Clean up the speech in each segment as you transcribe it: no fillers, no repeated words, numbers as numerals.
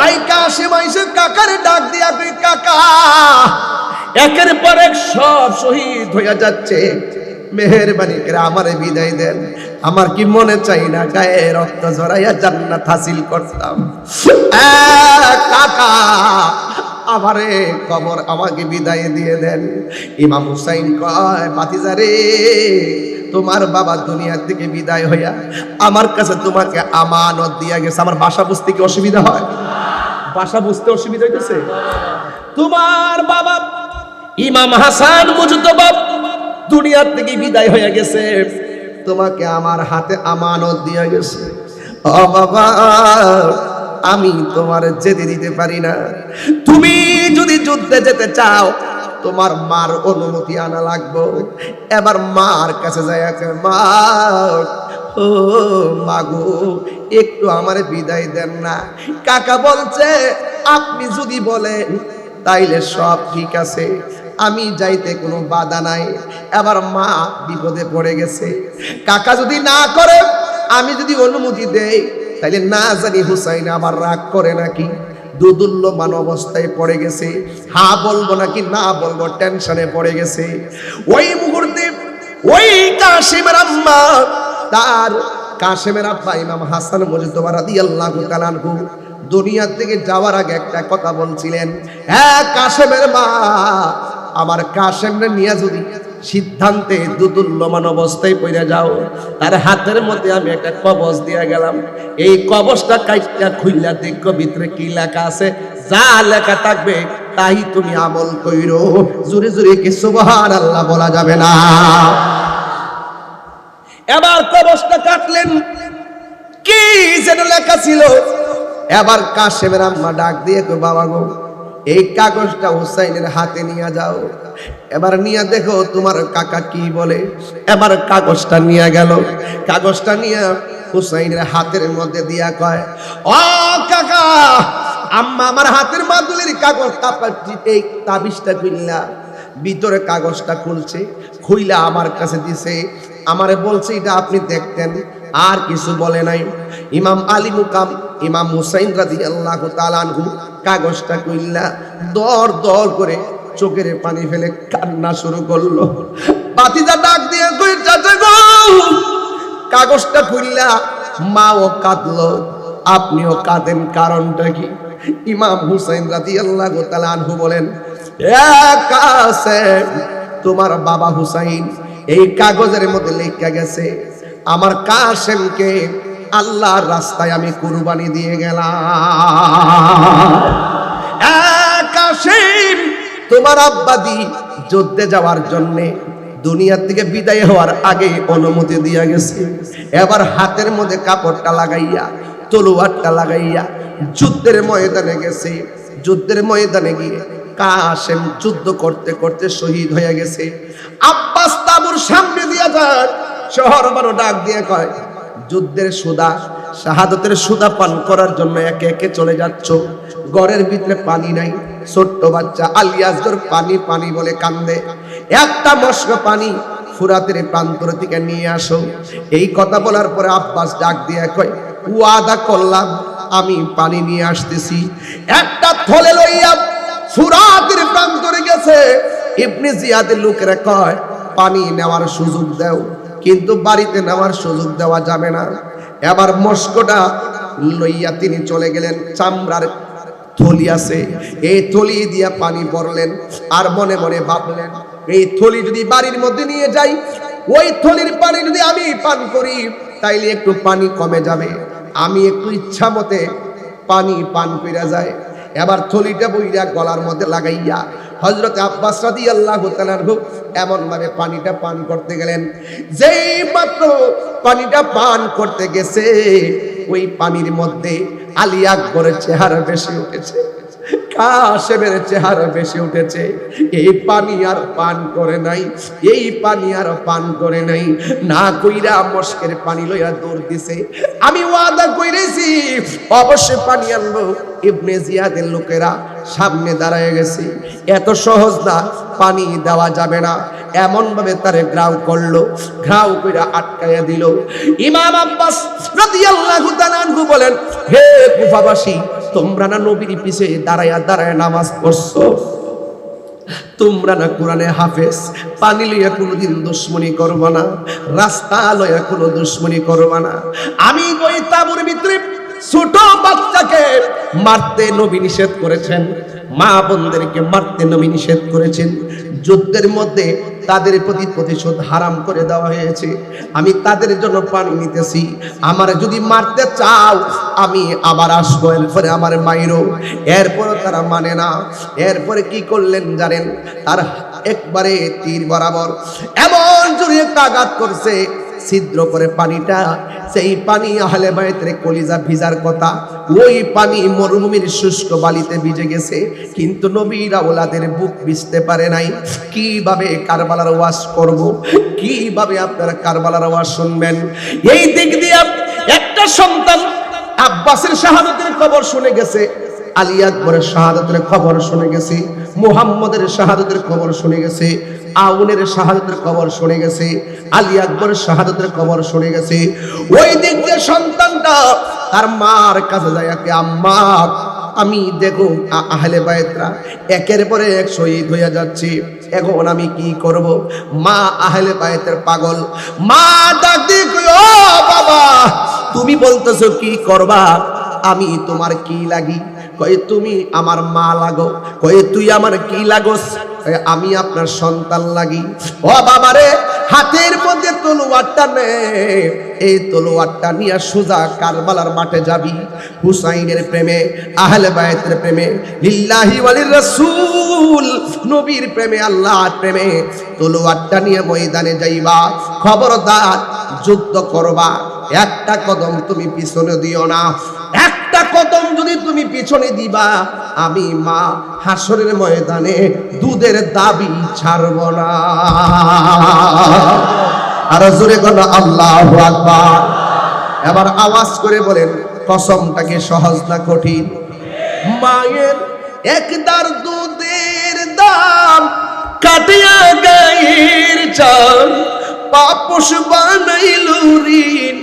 ওই কাশিম আইসে কাকার ডাক দিয়া কই কাকা একের পর এক সব শহীদ হইয়া যাচ্ছে, মেহেরবানি করে আমারে বিদায় দেন। আমার কি মনে চাই না গায়ে রক্ত ঝরাইয়া জান্নাত হাসিল করতাম। কাকা আমারে কবর আমাকে বিদায় দিয়ে দেন। ইমাম হুসাইন কয় ভাতিজা তোমার বাবা দুনিয়া থেকে বিদায় হইয়া আমার কাছে তোমাকে আমানত দিয়া গেছে। আমার ভাষা বুঝতে কি অসুবিধা হয়? ভাষা বুঝতে অসুবিধা হইতেছে? তোমার বাবা ইমাম হাসান মুজতবা দুনিয়ার থেকে বিদায় হয়ে গেছে, তোমাকে আমার হাতে আমানত দিয়া গেছে। ও বাবা আমি তোমার যেতে দিতে পারি না, তুমি যদি যুদ্ধে যেতে চাও তোমার মার অনুমতি আনা লাগবে। এবার মার কাছে যায়, মা ও মাগো একটু আমারে বিদায় দেন না। কাকা বলছে আপনি যদি বলেন তাইলে সব ঠিক আছে, আমি যাইতে কোনো বাধা নাই। এবার মা বিপদে পড়ে গেছে, কাকা যদি না করে আমি যদি অনুমতি দেই তাইলে না জানি হুসাইন আবার রাগ করে নাকি। দুদুল্যমান অবস্থায় পড়ে গেছে, হ্যাঁ বলবো নাকি না বলবো টেনশনে পড়ে গেছে। ওই মুহূর্তে ওই কাশিমের আম্মা তার কাশিমের আব্বা ইমাম হাসান মুজতবা রাদিয়াল্লাহু তাআলা আনহু দুনিয়া থেকে যাওয়ার আগে একটা কথা বলছিলেন, হ্যাঁ কাশেমের মা আমার কাশেমরে নিয়ে যদি সিদ্ধান্তে দুদুল্যমান অবস্থায় পড়ে যাও, তার হাতের মধ্যে আমি একটা কবজ দিয়ে গেলাম, এই কবজটা কাইটা খুইলা দেখো ভিতরে কি লেখা আছে, যা লেখা থাকবে তাই তুমি আমল কইরো। জোরে জোরে কি সুবহানাল্লাহ বলা যাবে না? এবার কবজটা কাটলেন, কি যেন লেখা ছিল। এবার কাশেমের আম্মা ডাক দিয়ে কই বাবা গো এই কাগজটা হুসাইনের হাতে নিয়ে যাও, এবার নিয়ে দেখো তোমার কাকা কি বলে। এবার কাগজটা নিয়ে গেল, কাগজটা নিয়ে হুসাইনের হাতের মধ্যে দিয়া কয়, ও কাকা আম্মা আমার হাতের মাদুলির কাগজ এই তাবিজটা খুললা, ভিতরে কাগজটা খুলছে, খুইলা আমার কাছে দিছে, আমারে বলছে এটা আপনি দেখতেন, আর কিছু বলে নাই। ইমাম আলী মুকাম ইমাম হুসাইন রাদিয়াল্লাহু তাআলা আনহু কাগজটা কইলা দর দর করে চোখের পানি ফেলে কান্না শুরু করলো। ভাতিজা ডাক দিয়ে কই চাচা গো কাগজটা খুললা, মাও কাঁদলো, আপনিও কাঁদেন, কারণটা কি? ইমাম হুসাইন রাদিয়াল্লাহু তাআলা আনহু বলেন, কাসেম তোমার বাবা হুসাইন এই কাগজের মধ্যে লেখা গেছে আমার কাসেমকে আল্লাহর রাস্তায় আমি কুরবানি দিয়ে গেলাম। কাসেম তোমার আব্বাদি যুদ্ধে যাওয়ার জন্য দুনিয়া থেকে বিদায় হওয়ার আগে অনুমতি দিয়ে গেছে। এবার হাতের মধ্যে কাপড়টা লাগাইয়া তলোয়ারটা লাগাইয়া যুদ্ধের ময়দানে গেছে। যুদ্ধের ময়দানে গিয়ে কাসেম যুদ্ধ করতে করতে শহীদ হয়ে গেছে। আব্বাস তাবুর সামনে দিয়ে যায়, শহর বানো ডাক দিয়ে কয়, যুদ্ধের সুদা শাহাদতের সুদা পান করার জন্য একে একে চলে যাচ্ছ, ঘরের ভিতরে পানি নাই, ছোট্ট বাচ্চা আলী আসগর পানি পানি বলে কান্দে, একটা মশক পানি ফুরাতের প্রান্তর থেকে নিয়ে আসো। এই কথা বলার পরে আব্বাস ডাক দিয়ে কয়, ওয়াদা করলাম আমি পানি নিয়ে আসতেছি। একটা থলে লইয়া ফুরাতের প্রান্তরে গেছে। ইবনে জিয়াদের লোকেরা কয় পানি নেওয়ার সুযোগ দাও, কিন্তু বাড়িতে নেওয়ার সুযোগ দেওয়া যাবে না। এবার মস্কটা লইয়া তিনি চলে গেলেন, চামড়ার থলি আছে, এই থলি দিয়া পানি ভরলেন, আর মনে মনে ভাবলেন এই থলি যদি বাড়ির মধ্যে নিয়ে যাই, ওই থলির পানি যদি আমি পান করি তাইলে একটু পানি কমে যাবে, আমি একটু ইচ্ছা মতে পানি পান কইরা যায়। এবার থলিটা বইরা গলার মধ্যে লাগাইয়া হযরত আব্বাস রাদিয়াল্লাহু তাআলা এমন ভাবে পানিটা পান করতে গেলেন, যেই মাত্র পানিটা পান করতে গেছে ওই পানির মধ্যে আলী আকবরের চেহারা বেশি উঠেছে, কাশেমের চেহারা বেশি উঠেছে। এই পানি আর পান করে নাই, এই পানি আর পান করে নাই, না কইরা মস্কের পানি লইয়া দৌড় দিছে। আমি ওয়াদা কইরেছি অবশ্যই পানি আনবো। ইবনে জিয়াদের লোকেরা সামনে দাঁড়ায় গেছে, এত সহজ না, পানি দেওয়া যাবে না। এমন ভাবে তারে ঘ্রাও করলো, ঘ্রাও কইরা আটকায়া দিল। ইমাম আব্বাস রাদিয়াল্লাহু তাআলা আনহু বলেন, হে কুফাবাসী, তোমরা না নবীর পিছে দাঁড়ায়া দাঁড়ায়া নামাজ পড়ছো, তোমরা না কোরআনে হাফেজ, পানি লইয়া কোনোদিন দুশ্মনী করবা না, রাস্তা লইয়া কোনো দুশ্মনী করবা না। আমি ওই তাবুর ভিতরে ছোট বাচ্চাকে মারতে নবী নিষেধ করেছেন, মা বোনদেরকে মারতে নবী নিষেধ করেছেন। যুদ্ধের মধ্যে তাদের প্রতি প্রতিশোধ হারাম করে দেওয়া হয়েছে। আমি তাদের জন্য পানি নিতেছি, আমার যদি মারতে চাও আমি আবার আসবো, এরপরে আমার মাইরো। এরপরে তারা মানে না। এরপরে কি করলেন জানেন? তার একবারে তীর বরাবর এমন জোরে আঘাত করছে, ছিদ্র করে পানিটা, সেই পানি আহলে বাইতের কলিজা ভিজার কথা, ওই পানি মরুভূমির শুষ্ক বালিতে ভিজে গেছে, কিন্তু নবীর আওলাদের বুক ভিজতে পারে নাই। কিভাবে কারবালার ওয়াজ করব, কিভাবে আপনারা কারবালার ওয়াজ শুনবেন? এই দিক দিয়ে একটা সন্তান আব্বাসের শাহাদাতের খবর শুনে গেছে, আলী আকবরের শাহাদাতের খবর শুনে গেছে, মুহাম্মদের শাহাদাতের খবর শুনে গেছে, আউনের শাহাদাতের খবর শুনে গেছে, আলী আকবরের শাহাদাতের খবর শুনে গেছে। ওই দিক দিয়ে সন্তানটা তার মার কাছে যায়, আম্মা আমি দেখো আহলে বায়তরা একের পরে এক শহীদ হয়ে যাচ্ছে, এখন আমি কি করব? মা আহলে বায়তের পাগল, মা ডাক দিয়ে কই, ও বাবা তুমি বলতেছো কি করবা? আমি তোমার কি লাগি? কয়ে তুমি আমার মা লাগো। কয়ে তুই আমার কি লাগোস? আমি আপনার সন্তান লাগি। ও বাবারে, হাতের মধ্যে তলোয়ারটা নে, এই তলোয়ারটা নিয়ে সোজা কারবালার মাঠে যাবি। হুসাইনের প্রেমে, আহলে বায়তের প্রেমে, লিল্লাহি ওয়ালির রাসূল নবীর প্রেমে, আল্লাহর প্রেমে তলোয়ারটা নিয়ে ময়দানে যাইবা। খবরদার যুদ্ধ করবা, একটা কদম তুমি পিছনে দিও না। একটা কদম যদি তুমি পিছনে দিবা, আমি মা হাসরের ময়দানে দুধের দাবি ছাড়ব না। আর জোরে বলো আল্লাহু আকবার। এবার আওয়াজ করে বলেন, কসমটাকে সহজ না কঠিন? মায়ের একদার দুধের দাম কাটিয়া গায়ের চাল, পাপস বানাইল ঋণ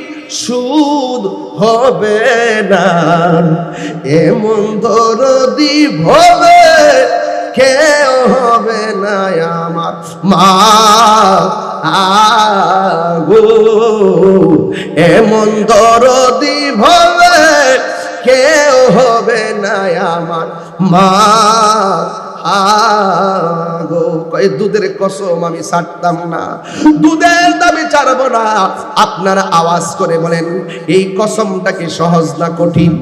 সুদ হবে না। এমন দরদি হবে কেউ হবে না আমার মা গো, এমন দরদি হবে কেউ হবে না আমার মা গো। কই দুধের কসম আমি ছাড়তাম না, দুধের দাবি ছাড়বো না। আপনারা আওয়াজ করে বলেন, এই কসমটাকে সহজ না কঠিন?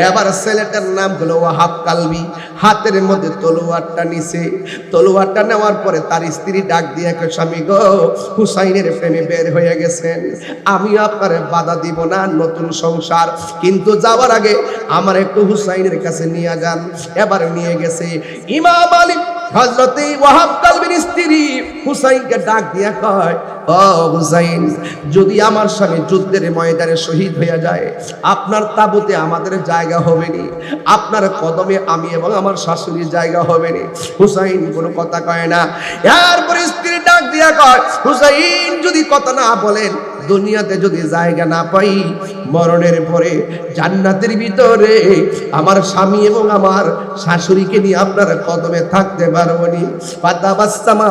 এবার ছেলেটার নাম হলো ওয়াহাব কালবি। হাতের মধ্যে তলোয়ারটা নিছে, তলোয়ারটা নেওয়ার পরে তার স্ত্রী ডাক দিয়ে কয়, স্বামী গো, হুসাইনের প্রেমে বের হয়ে গেছেন, আমি আপনারে বাধা দিব না, নতুন সংসার, কিন্তু যাওয়ার আগে আমার একটু হুসাইনের কাছে নিয়ে যান। এবার নিয়ে গেছে। ইমাম আলী হযরতে ওয়াহাব কালবির স্ত্রী হুসাইনকে ডাক দিয়া কয়, ও হুসাইন, যদি আমার স্বামী যুদ্ধের ময়দানে শহীদ হয়ে যায়, আপনার তাবুতে আমাদের জায়গা হবে নি, আপনার কদমে আমি এবং আমার শাশুড়ির জায়গা হবে নি। হুসাইন কোনো কথা কয় না। এরপর স্ত্রী ডাক দিয়া কয়, হুসাইন যদি কথা না বলেন, দুনিয়াতে যদি জায়গা না পাই, মরণের পরে জান্নাতের ভিতরে আমার স্বামী এবং আমার শাশুড়িকে নিয়ে আপনার কদমে থাকতে পারবো নি। ফাতাবাসসামা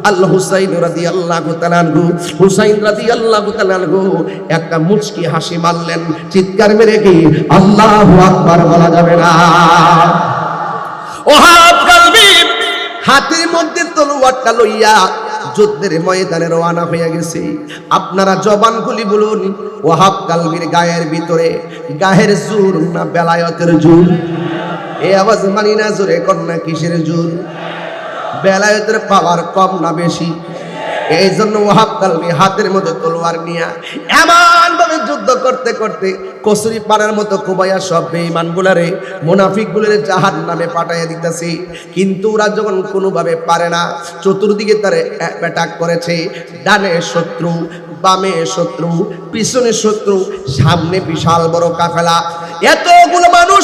আল্লাহ হুসাইন রাদিয়াল্লাহু তাআলা আনহু, হুসাইন রাদিয়াল্লাহু তাআলা আনহু একটা মুচকি হাসি মারলেন। চিৎকার মেরে কি আল্লাহু আকবার বলা যাবে না? ওয়াহাব কালবি হাতের মধ্যে তলোয়ারটা লইয়া যুদ্ধের ময়দানে রওনা হয়ে গেছে। আপনারা জবান খুলি বলুন, ওয়াহাব কালবির গায়ের ভিতরে গায়ের জোর না বেলায়েতের জোর? এই আওয়াজ মানি না, জোরে কন্যা কিসের জোর? বেলায়েতের পাওয়ার কম না বেশি? এই জন্য ওয়াহাব কালবি হাতের মধ্যে তলোয়ার নিয়ে এমন ভাবে যুদ্ধ করতে করতে কসুরি পাড়ার মতো কোবাইয়া সব বেঈমানগুলারে, মুনাফিকগুলারে জাহান্নামে পাঠাইয়া দিতেছে। কিন্তু ওরা যখন কোনোভাবে পারে না, চতুর্দিকে তারে অ্যাটাক করেছে। ডানে শত্রু, বামে শত্রু, পিছনে শত্রু, সামনে বিশাল বড় কাফেলা, এতগুলো মানুষ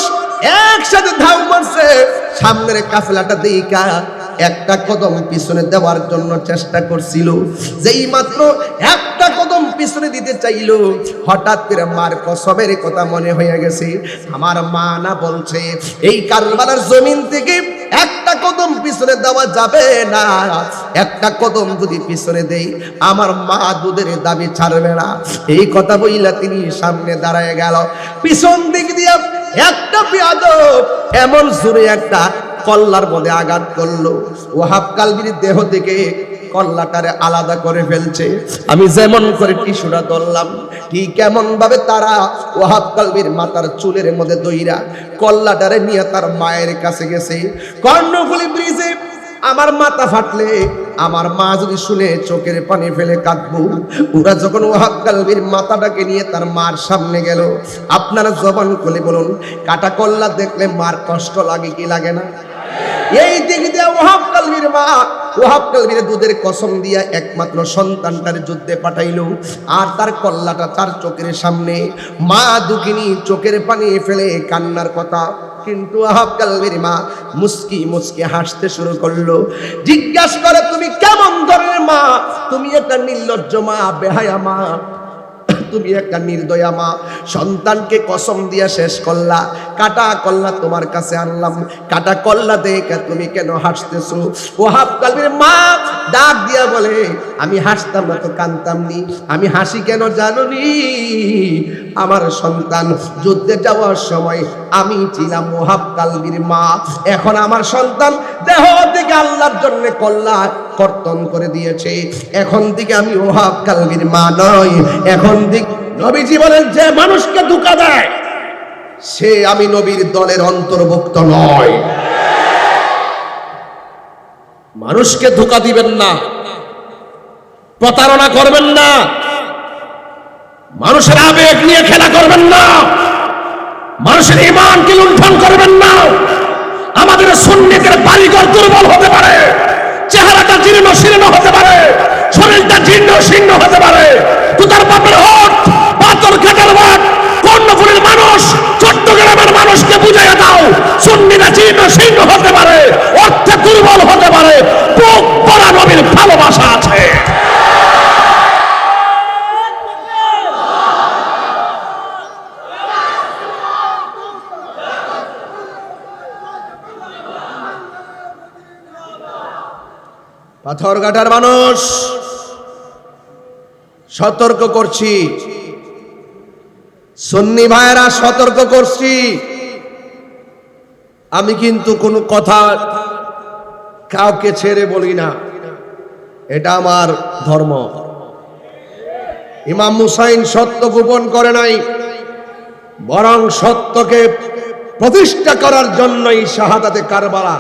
একসাথে ধাও মারছে। সামনের কাফেলাটা দেইকা একটা কদম পিছনে দেওয়ার জন্য চেষ্টা করছিল। যেই মাত্র একটা কদম পিছনে দিতে চাইল, হঠাৎ করে মার কসমের কথা মনে হয়ে গেছে। আমার মা না বলছে এই কারবালার জমিন থেকে একটা কদম পিছনে দেওয়া যাবে না, একটা কদম যদি পিছনে দেই আমার মা দুধের দাবি ছাড়বে না। এই কথা বইলা তিনি সামনে দাঁড়ায় গেল। পিছন দিক দিয়ে একটা বেয়াদব এমন জোরে একটা কল্লার মধ্যে আঘাত করলো, ওয়াহাব কালবির দেহ থেকে কল্লাটারে আলাদা করে ফেলছে। আমি যেমন করে টিস্যুটা ধরলাম, ঠিক কেমন ভাবে তারা ওয়াহাব কালবির মাথার চুলের মধ্যে দইরা কল্লাটারে নিয়ে তার মায়ের কাছে গেছে। কর্ণফুলী ব্রিজে আমার মাথা ফাটলে আমার মা যদি শুনে চোখের পানি ফেলে কাঁদবো। ওরা যখন ওয়াহাব কালবির মাথাটাকে নিয়ে তার মার সামনে গেল, আপনারা জবান খুলে বলুন, কাটা কল্লা দেখলে মার কষ্ট লাগে কি লাগে না? এই দিক দিয়ে ওয়াহাব কালবির মা ওয়াহাব কালবির দুধের কসম দিয়া একমাত্র সন্তানটার যুদ্ধে পাঠাইলো, আর তার কল্লাটা তার চোখের সামনে। মা দুঃখিনী চোখের পানি ফেলে কান্নার কথা, কিন্তু ওয়াহাব কালবির মা মুস্কি মুস্কি হাসতে শুরু করলো। জিজ্ঞাসা করে, তুমি কেমন ধরনের মা? তুমি একটা নির্লজ্জ মা, বেহায়া মা, তুমি একটা নির্দয়া মা। সন্তানকে কসম দিয়া শেষ করলা, কাটা কল্লা তোমার কাছে আনলাম, কাটা কল্লা দেখে তুমি কেন হাসতেছো? ওয়াহাব কালবির মা ডাক দিয়া বলে, আমি হাসতাম না তো কাঁদতাম নি, আমি হাসি কেন জানোনি? আমার সন্তান যুদ্ধে যাওয়ার সময় আমি ছিলাম ওয়াহাব কালবির মা, এখন আমার সন্তান দেহ থেকে আল্লাহর জন্য কল্লা কর্তন করে দিয়েছে, এখন থেকে আমি ওয়াহাব কালবির মা নয়, এখন থেকে নবীজি বলেন যে মানুষকে ধোঁকা দেয় সে আমি নবীর দলের অন্তর্ভুক্ত নয়। মানুষকে ধোঁকা দিবেন না, প্রতারণা করবেন না, মানুষের আবেগ নিয়ে খেলা করবেন না, মানুষের ঈমানকে লুণ্ঠন করবেন না। আমাদের সুন্নিদের বাড়িঘর দুর্বল হতে পারে, চেহারাটা জীর্ণ শীর্ণ হতে পারে, শরীরটা জীর্ণ শীর্ণ হতে পারে, তুতার বাপের হোট পাথর কাটার বাট কর্ণফুলীর মানুষ চট্টগ্রামের মানুষকে বুঝাইয়া দাও, সুন্নিরা জীর্ণ শীর্ণ হতে পারে, অর্থে দুর্বল হতে পারে, বুক ভরা নবীর ভালোবাসা আছে। পাথরঘাটার মানুষ সতর্ক করছি, সুন্নি ভাইয়েরা সতর্ক করছি, আমি কিন্তু কোনো কথা কাউকে ছেড়ে বলি না, এটা আমার ধর্ম। ইমাম হুসাইন সত্য গোপন করে নাই, বরং সত্যকে প্রতিষ্ঠা করার জন্যই শাহাদাতে কারবালা।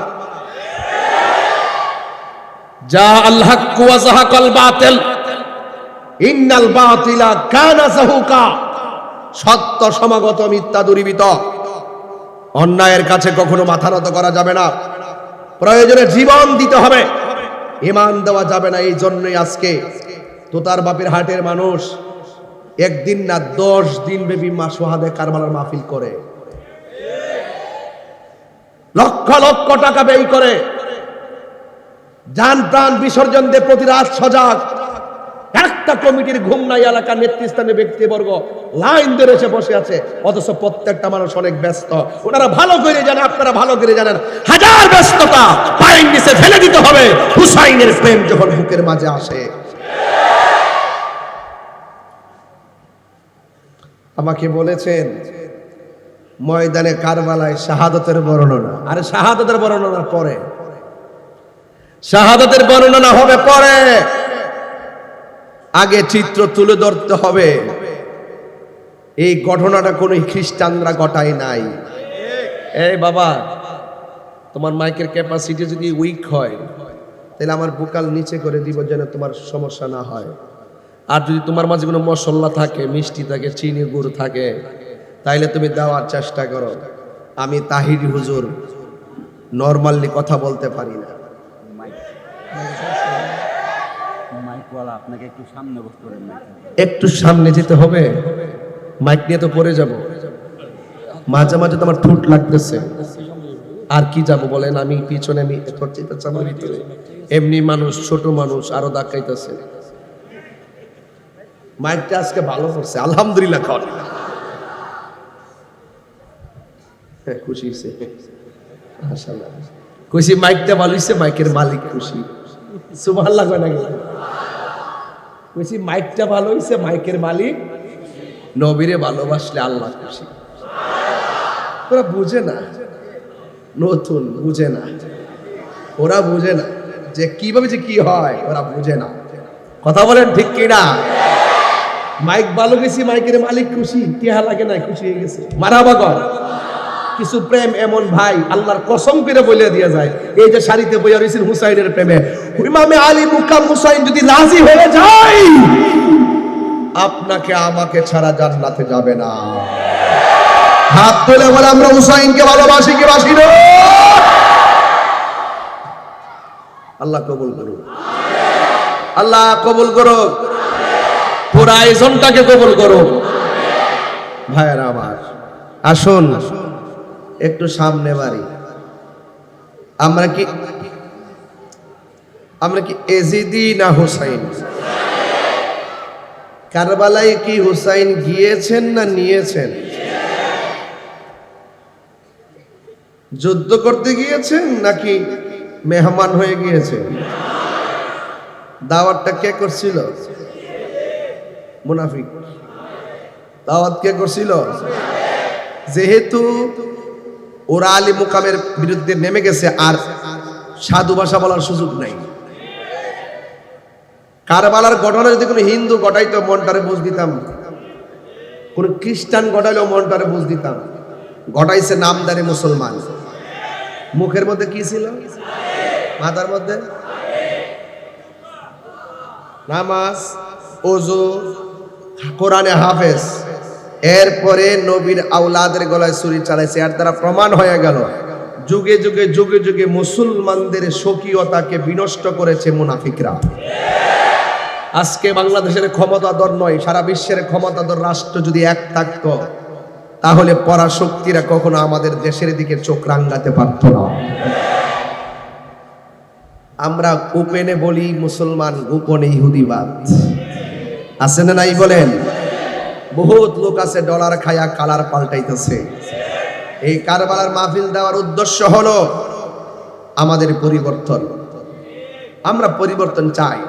যা আল হক ওয়া যাহাকাল বাতিল ইন্নাল বাতিলা কানা যাহুকা। সত্য সমাগত, মিথ্যা দূরীভূত। অন্যায়ের কাছে কখনো মাথা নত করা যাবে না, প্রয়োজনে জীবন দিতে হবে, ঈমান দেওয়া যাবে না। এই জন্যই আজকে তোতার বাপের হাটের মানুষ একদিন না 10 দিন ব্যাপী শাহাদে কারবালার মাহফিল করে, লক্ষ লক্ষ টাকা ব্যয় করে, জান প্রাণ বিসর্জন দিয়ে প্রতি রাত সজাগ। একটা কমিটির ঘুম নাই, এলাকার নেতৃস্থানীয় ব্যক্তিবর্গ লাইন ধরে এসে বসে আছে, অথচ প্রত্যেকটা মানুষ অনেক ব্যস্ত। ওনারা ভালো করে জানেন, আপনারা ভালো করে জানেন, হাজার ব্যস্ততা পায়ের নিচে ফেলে দিতে হবে হুসাইনের প্রেম যখন বুকের মাঝে আসে। আমাকে বলেছেন ময়দানে কারবালায় শাহাদতের বর্ণনা, আরে শাহাদতের বর্ণনা পরে, শাহাদতের বর্ণনা হবে পরে, আগে চিত্র তুলে ধরতে হবে। এই ঘটনাটা কোনো খ্রিস্টানরা ঘটায় নাই। এই বাবা, তোমার মাইকের ক্যাপাসিটি যদি উইক হয় তাহলে আমার বুকাল নিচে করে দিব, যেন তোমার সমস্যা না হয়। আর যদি তোমার মাঝে কোনো মশলা থাকে, মিষ্টি থাকে, চিনি গুড় থাকে, তাইলে তুমি দেওয়ার চেষ্টা করো। আমি তাহিরি হুজুর নরমালি কথা বলতে পারি না। আপনাকে একটু সামনে যেতে হবে, মাইক নিয়ে তো পড়ে যাব। মাঝে মাঝে তোমার ঠোঁট লাগতেছে, আর কি যাব বলেন, আমি পিছনে আমি আমার ভিতরে এমনি মানুষ, ছোট মানুষ আরো ধাক্কাইতেছে। মাইকটা আজকে ভালো করছে আলহামদুলিল্লাহ। খাওয়া খুশি হয়েছে মাশাআল্লাহ। খুশি, মাইকটা ভালো হয়েছে, মাইকের মালিক খুশি। সুবহানাল্লাহ কয় না? খুশি, মাইকটা ভালো হয়েছে, মাইকের মালিক। নবীরে ভালোবাসলে আল্লাহ খুশি। ওরা বুঝে না, নতুন বুঝে না, ওরা বুঝে না যে কিভাবে যে কি হয়, ওরা বুঝে না। কথা বলেন ঠিক কিনা? মাইক ভালো গেছি, মাইকের মালিক খুশি, টিহা লাগে না, খুশি হয়ে গেছে। মারহাবা কর। কিছু প্রেম এমন ভাই আল্লাহর কসম করে বলে দিয়া যায়, এই যে শাড়িতে বইয়া রয়েছেন হুসাইনের প্রেমে, ইমামে আলী মুকাম হুসাইন যদি রাজি হয়ে যায়, আপনাকে আমাকে ছাড়া জান্নাতে যাবে না। হাত তুলে বলে আমরা হুসাইনকে ভালোবাসি কি বাসি না? আল্লাহ কবুল করুন, আল্লাহ কবুল করো, পুরা আয়োজনটাকে কবুল করো। ভাইয়েরা আমার, আসুন একটু সামনে বাড়ি। আমরা কি এজিদি না হুসাইন? কারবালায় কি হুসাইন গিয়েছেন না নিয়েছেন? যুদ্ধ করতে গিয়েছেন নাকি মেহমান হয়ে গিয়েছেন? দাওয়াতটা কে করছিল? মুনাফিক। দাওয়াত কে করছিল? যেহেতু ওরা আলী মুকামের বিরুদ্ধে নেমে গেছে, আর সাধু ভাষা বলার সুযোগ নাই। কারবালার ঘটনা যদি কোনো হিন্দু ঘটাইতো মনটারে বুঝ দিতাম, কোন খ্রিস্টান ঘটাইলেও মনটারে বুঝ দিতাম। ঘটাইছে নামদারি মুসলমান। মুখের মধ্যে কি ছিল? মাথার মধ্যে নামাজ, ওযু, কোরআনে হাফেজ। এরপরে নবীর আওলাদের গলায় ছুরি চালাইছে। এর দ্বারা প্রমাণ হয়ে গেল যুগে যুগে যুগে যুগে মুসলমানদের স্বকীয়তাকে বিনষ্ট করেছে মুনাফিকরা। আজকে বাংলাদেশের ক্ষমতাধর নয়, সারা বিশ্বের ক্ষমতাধর রাষ্ট্র যদি এক থাকতো, তাহলে পরাশক্তিরা কখনো আমাদের দেশের দিকে চোখ রাঙাতে পারত না। আমরা ওপেনে বলি মুসলমান, গোপনে ইহুদিবাদ। আছে না নাই বলেন? বহুত লোক আছে ডলার খায়া কালার পাল্টাইতেছে। এই কারবালার মাহফিল দেওয়ার উদ্দেশ্য হলো আমাদের পরিবর্তন। আমরা পরিবর্তন চাই।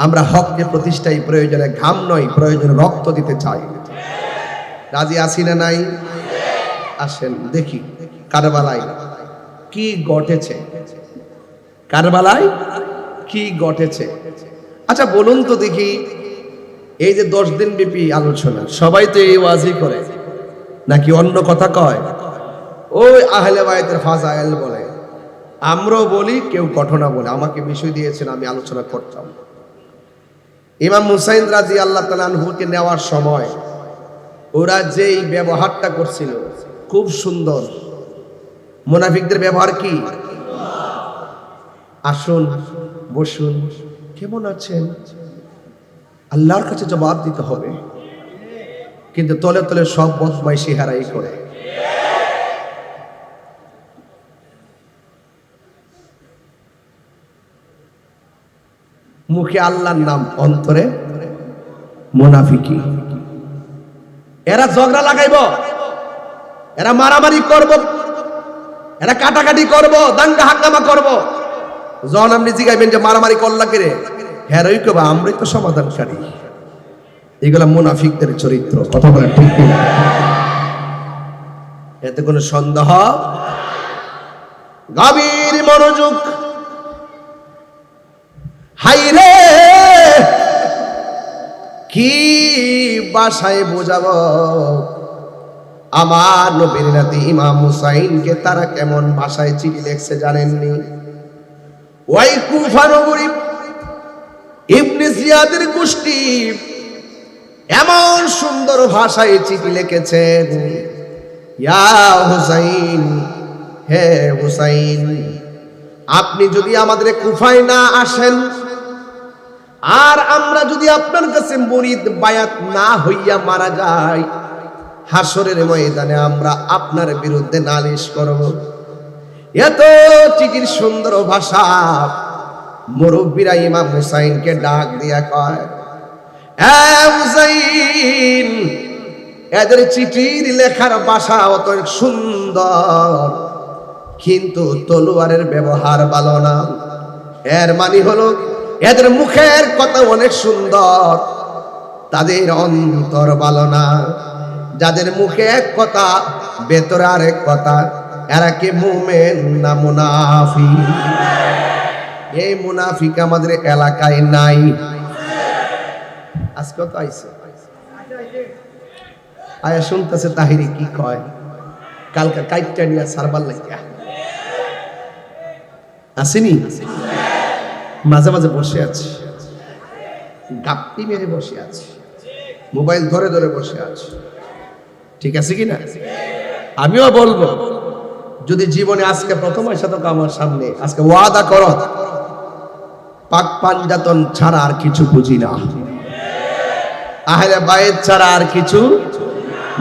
আমরা হককে প্রতিষ্ঠায় প্রয়োজনে ঘাম নয়, প্রয়োজনে রক্ত দিতে চাই। রাজি আছি না নাই? আসেন দেখি কারবালায় কি ঘটেছে। কারবালায় কি ঘটেছে? আচ্ছা বলুন তো দেখি, এই যে 10 দিন ব্যাপী আলোচনা, সবাই তো এই ওয়াজই করে নাকি অন্য কথা কয়? ওই আহলে বায়তের ফাজাইল বলে, আমরাও বলি, কেউ ঘটনা বলে। আমাকে বিষয় দিয়েছেন, আমি আলোচনা করতাম। ইমাম হুসাইন রাদিয়াল্লাহু তাআলা আনহুকে নেওয়ার সময় ওরা যেই ব্যবহারটা করছিল খুব সুন্দর। মুনাফিকদের ব্যবহার কি? আসুন, বসুন, কেমন আছেন, আল্লাহর কাছে জবাব দিতে হবে। কিন্তু তলে তলে সব বদমাইশি হারাই করে। মুখে আল্লাহর নাম, অন্তরে মুনাফিকি। এরা ঝগড়া লাগাইব, এরা মারামারি করব, এরা কাটাকাটি করব, দাঙ্গা হাঙ্গামা করব। যখন আপনি জিগাইবেন যে মারামারি করলা কে রে, হেরই কবা আমরাই তো সমাধানকারী। এগুলা মুনাফিকদের চরিত্র। কথা বলেন ঠিক কিনা? এতে কোনো সন্দেহ? গভীর মনোযোগ। হাইরে কি ভাষায় বোঝাবো আমার নবীর নাতি ইমাম হুসাইনকে? তারা কেমন ভাষায় চিঠি লিখছে জানেননি? ওই কুফা নগরী ইবনে জিয়াদের গোষ্ঠী এমন সুন্দর ভাষায় চিঠি লিখেছেন, ইয়া হুসাইন, হে হুসাইন, আপনি যদি আমাদের কুফায় না আসেন, আর আমরা যদি আপনার কাছে মুরিদ বায়াত না হইয়া মারা যাই, হাসরের ময়দানে আমরা আপনার বিরুদ্ধে নালিশ করব। এত চিঠির সুন্দর ভাষা। মুরব্বীরা ইমাম হুসাইনকে ডাক দিয়া কয়, এ হুসাইন, এদের চিঠির লেখার ভাষা অত সুন্দর, কিন্তু তলোয়ারের ব্যবহার ভালো না। এর মানে হলো এদের মুখের কথা অনেক সুন্দর, তাদের অন্তর ভালো না। যাদের মুখে এক কথা, ভেতরে আরেক কথা, এরা কি মুমিন না মুনাফিক? এই মুনাফিক আমাদের এলাকায় নাই। আজকে তো আইছে, আয়া শুনতেছে তাহিরি কি কয়, কালকে কাইটটা নিয়ে সারবার লাগিয়া আসেনি, মাঝে মাঝে বসে আছি, গাপ্পি মেরে বসে আছি, মোবাইল ধরে ধরে বসে আছি। ঠিক আছে কিনা? আমিও বলবো, যদি জীবনে আজকে প্রথম আসা তো আমার সামনে, আজকে ওয়াদা করো, পাক পাঞ্জাতন ছাড়া আর কিছু বুঝি না, আহলে বাইত ছাড়া আর কিছু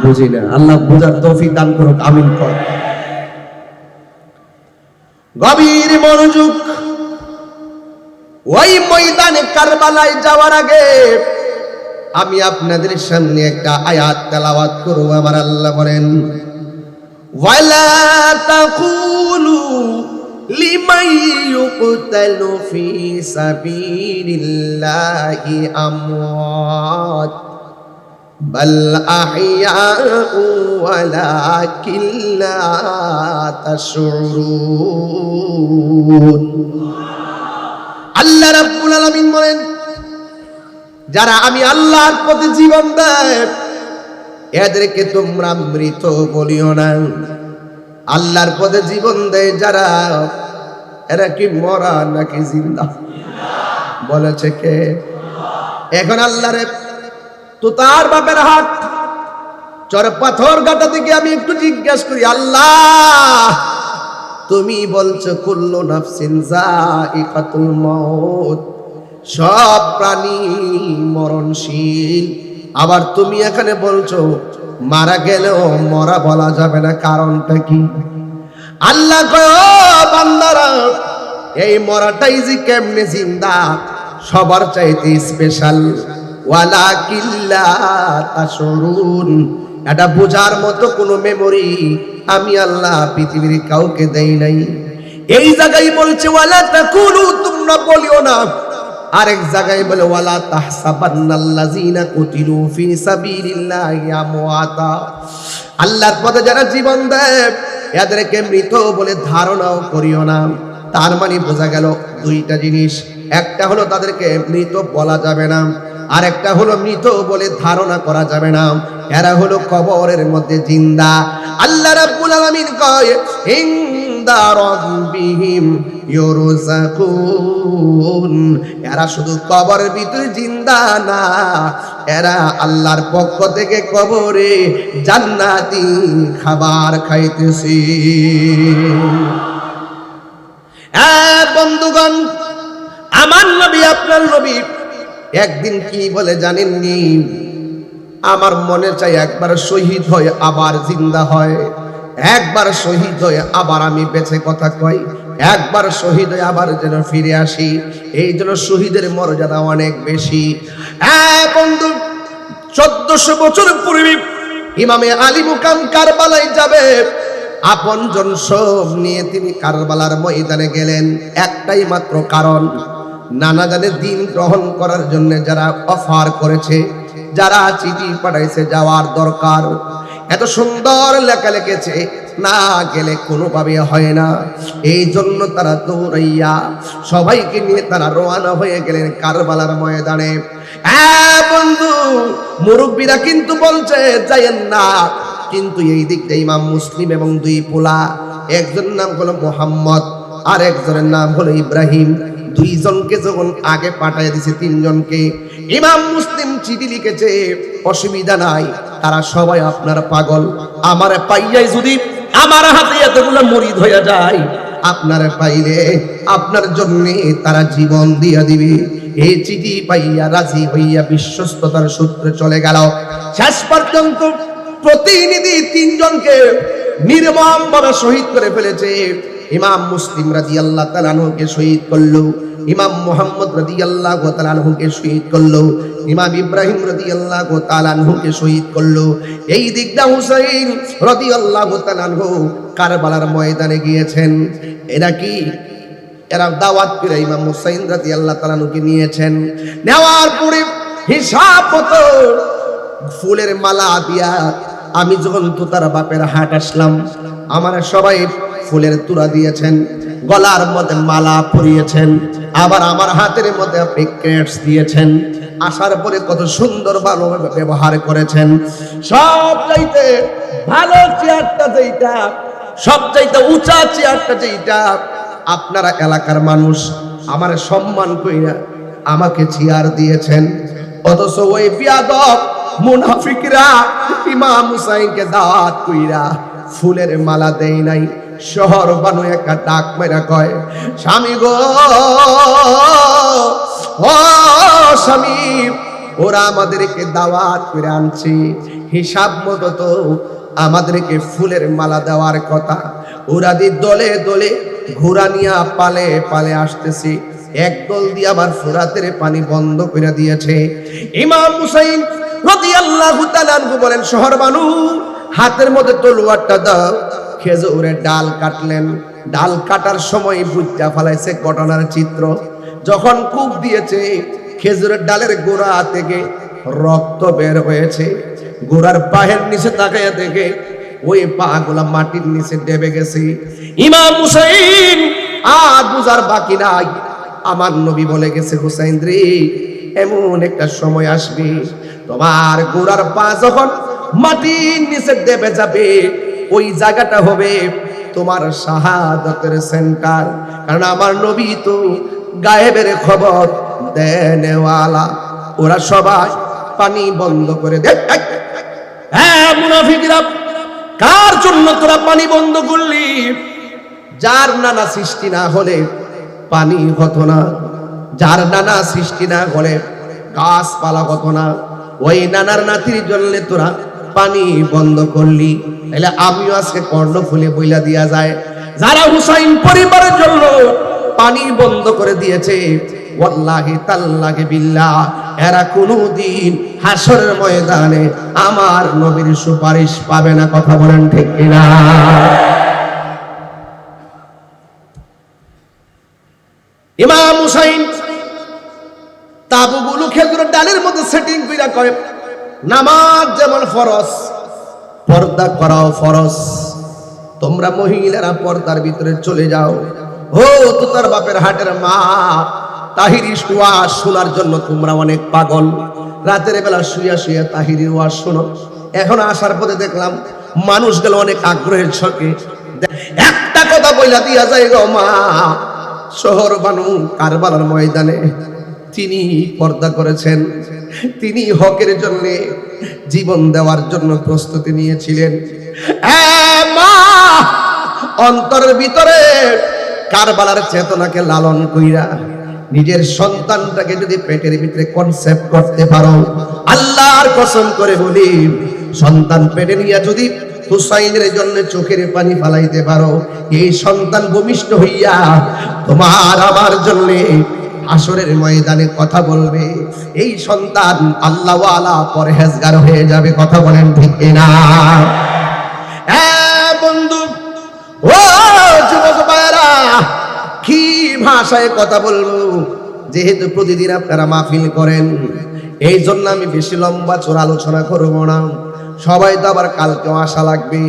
বুঝি না। আল্লাহ বুঝার তৌফিক দান করুক, আমিন কর। গভীর মনোযোগ। ওই ময়দানে কারবালায় যাওয়ার আগে আমি আপনাদের সামনে একটা আয়াত তেলাওয়াত করব। আমার আল্লাহ বলেন, ওয়ালা তাকুলু লিমান ইউকতালু ফি সাবিলিল্লাহি আমওয়াত বাল আহইয়াউ ওয়ালাকিন লা তাশউরুন। আল্লাহ রাব্বুল আলামিন বলেন, যারা আমি আল্লাহর পথে জীবন দেয় এদেরকে তোমরা মৃত বলিও না। আল্লাহর পথে জীবন দেয় যারা, এরা কি মরা নাকি জিন্দা? বলেছে কে? এখন আল্লাহরে তো তার বাপের হাট চর পাথর গাটা থেকে আমি একটু জিজ্ঞাসা করি, আল্লাহ তুমি বলছো কুল্লু নাফসিন যায়িকাতুল মাউত, সব প্রাণী মরণশীল, আবার তুমি এখানে বলছো মারা গেলেও মরা বলা যাবে না, কারণটা কি? আল্লাহ কয়, ও বান্দারা, এই মরাটাই যে কেমনে জিন্দা সবার চাইতে স্পেশাল, ওয়ালাকিন লা তাশউরুন, এটা বোঝার মতো কোনো মেমোরি আমি আল্লাহ পৃথিবীর কাউকে দেই নাই। এই জায়গায় বলছে ওয়ালা তাকুলু, তোমরা বলিও না। আরেক জায়গায় বলে ওয়ালা তাহসাবান্নাল্লাযীনা কুতিলু ফি সাবিলিল্লাহি আমওয়াতা, আল্লাহর পথে যারা জীবন দেয় এদেরকে মৃত বলে ধারণাও করিও না। তার মানে বোঝা গেল দুইটা জিনিস, একটা হলো তাদেরকে মৃত বলা যাবে না, আর একটা হলো মৃত বলে ধারণা করা যাবে না, এরা হলো কবরের মধ্যে জিন্দা। আল্লাহ রাব্বুল আলামিন কয়, ইনদা রাব্বিহিম ইউরযাকুন, এরা শুধু কবরের ভিতরে জিন্দা না, এরা আল্লাহর পক্ষ থেকে কবরে জান্নাতি খাবার খাইতেছে। বন্ধুগণ, আমার নবী আপনার নবী একদিন কি বলে জানেননি? আমার মনে চাই একবার শহীদ হয়ে আবার জিন্দা হয়, একবার শহীদ হয়ে আবার আমি বেঁচে কথা কই, একবার শহীদ হয়ে আবার যেন ফিরে আসি। এই জন্য শহীদের মর্যাদা অনেক বেশি। বন্ধু, 1400 বছর পূর্বে ইমামে আলী মুকাম কারবালায় যাবে, আপনজন সব নিয়ে তিনি কারবালার ময়দানে গেলেন। একটাই মাত্র কারণ, নানা জানে দিন গ্রহণ করার জন্য যারা অফার করেছে, যারা চিঠি পাঠাইছে যাওয়ার দরকার, এত সুন্দর লেখা লিখেছে, না গেলে কোনোভাবে হয় না। এই জন্য তারা দৌড়াইয়া সবাইকে নিয়ে তারা রওনা হয়ে গেলেন কারবালার ময়দানে। বন্ধু, মুরব্বীরা কিন্তু বলছে যাইয়েন না, কিন্তু এই দিক দিয়ে ইমাম মুসলিম এবং দুই পোলা, একজনের নাম হলো মোহাম্মদ আর একজনের নাম হলো ইব্রাহিম, দুইজনকে যখন আগে পাঠিয়ে দিয়েছে তিনজনকে, ইমাম মুসলিম চিঠি লিখেছে, অসুবিধা নাই, তারা সবাই আপনার পাগল, আমার পাইয়াই যদি আমার হাতে এতগুলো মুরিদ হয়ে যায়, আপনারে পাইলে আপনার জন্য তারা জীবন দিয়া দিবে। এই চিঠি পাইয়া রাজি হইয়া বিশ্বস্ততার সূত্রে চলে গেল। শেষ পর্যন্ত প্রতিনিধি তিনজনকে নির্মমভাবে শহীদ করে ফেলেছে। ইমাম মুসলিম রাদিয়াল্লাহু তাআলা আনহুকে শহীদ করলো, ইমাম মুহাম্মদ রাদিয়াল্লাহু তাআলা আনহুকে শহীদ করলো, ইমাম ইব্রাহিম রাদিয়াল্লাহু তাআলা আনহুকে শহীদ করলো। এই দিকটা হুসাইন রাদিয়াল্লাহু তাআলা আনহু কারবালার ময়দানে গিয়েছেন। এরা দাওয়াত করে ইমাম হুসাইন রাদিয়াল্লাহু তাআলা আনহুকে নিয়েছেন। নেওয়ার পরে হিসাব মতো ফুলের মালা দিয়া আমি যখন তোতার বাপের হাট আসলাম, আমার সবাই ফুলের তুরা দিয়েছেন, গলার মধ্যে মালা পরিয়েছেন, আবার আমার হাতের মধ্যে আপনি ক্রেটস দিয়েছেন। আসার পরে কত সুন্দর ভালোভাবে ব্যবহার করেছেন। সব চাইতে ভালো চেয়ারটা যেটা, সব চাইতে উঁচা চেয়ারটা যেটা, আপনারা এলাকার মানুষ আমার সম্মান কইরা আমাকে চেয়ার দিয়েছেন। অথচ ওই বিয়াদব মুনাফিকরা ইমাম হুসাইনকে দাওয়াত কইরা ফুলের মালা দেয় নাই। শহর বানু একটা ডাক মেরা কয়, স্বামী গো, ও স্বামী, ওরা আমাদেরকে দাওয়াত করে আনছে, হিসাব মতো তো আমাদেরকে ফুলের মালা দেওয়ার কথা। ওরা দলে দলে ঘোড়া নিয়ে পালে পালে আসতেছে। একদল দিয়ে আবার ফুরাতের পানি বন্ধ করে দিয়েছে। ইমাম হুসাইন রাদিয়াল্লাহু তাআলা আনহু বলেন, শহর বানু, হাতের মধ্যে তলোয়ারটা দাও। খেজুরের ডাল কাটলেন। ডাল কাটার সময় বুঝা ফেলাইছে ঘটনার চিত্র। যখন কূপ দিয়েছে, খেজুরের ডালের গোড়া থেকে রক্ত বের হয়েছে। গোড়ার পায়ের নিচে তাকাইয়া দেখে ওই পা গুলা মাটির নিচে ডেবে গেছে। ইমাম হুসাইন আর বুঝার বাকি নাই। আমার নবী বলে গেছে, হুসাইন রে, এমন একটা সময় আসবে তোমার গোড়ার পা যখন মাটির নিচে ডেবে যাবে, ওই জায়গাটা হবে তোমার শাহাদাতের সেন্টার। কারণ আমার নবী তো গায়েবের খবর দেনেওয়ালা। ওরা সবাই পানি বন্ধ করে দেয়। হ্যাঁ মুনাফিকরা, কার জন্য তোরা পানি বন্ধ করলি? যার নানা সৃষ্টি না হলে পানি হতো না, যার নানা সৃষ্টি না হলে গাছপালা হতো না। ওই নানার নাতির জন্য তোরা পানি বন্ধ করলি। তাহলে আমিও আজকে কর্ণফুলে বইলা দিয়া যায়, যারা হুসাইন পরিবারের জন্য পানি বন্ধ করে দিয়েছে, ওয়াল্লাহি তাল্লাহি বিল্লাহ, এরা কোনদিন হাসরের ময়দানে আমার নবীর সুপারিশ পাবে না। কথা বলেন ঠিক কিনা? ইমাম হুসাইন তাবুগুলো খেজুরের ডালের মধ্যে সেটিং কইরা কয়, নামাজ যেমন ফরজ, পর্দা করাও ফরজ। তোমরা মহিলারা পর্দার ভিতরে চলে যাও। ও তো তার বাপের হাটের মা, তাহিরি ওয়াজ শোনার জন্য তোমরা অনেক পাগল। রাতের বেলা শুয়া শুয়া তাহিরির ওয়াজ শোনো। এখন আসার পথে দেখলাম মানুষগুলো অনেক আগ্রহের ছকে একটা কথা বইলা দিয়া যায় গো মা, শহর বানু কারবালার ময়দানে তিনি পর্দা করেছেন, তিনি হকের জন্য জীবন দেওয়ার জন্য প্রস্তুতি নিয়েছিলেন। মা, অন্তরের ভিতরে কারবালার চেতনাকে লালন কইরা নিজের সন্তানটাকে যদি পেটের ভিতরে কনসেপ্ট করতে পারো, আল্লাহর কসম করে বলি, সন্তান পেটে নিয়ে যদি হুসাইনের জন্য চোখের পানি ফালাইতে পারো, এই সন্তান ভূমিষ্ঠ হইয়া তোমার আমার জন্য আসরের ময়দানে কথা বলবে। এই সন্তান আল্লাহওয়ালা পরহেজগার হয়ে যাবে। কথা বলেন ঠিক কিনা? বন্ধু, ও যুবক ভাইরা, কি ভাষায় কথা বলবো? যেহেতু প্রতিদিন আপনারা মাহফিল করেন, এই জন্য আমি বেশি লম্বা চোর আলোচনা করবো না। সবাই তো আবার কালকেও আসা লাগবে।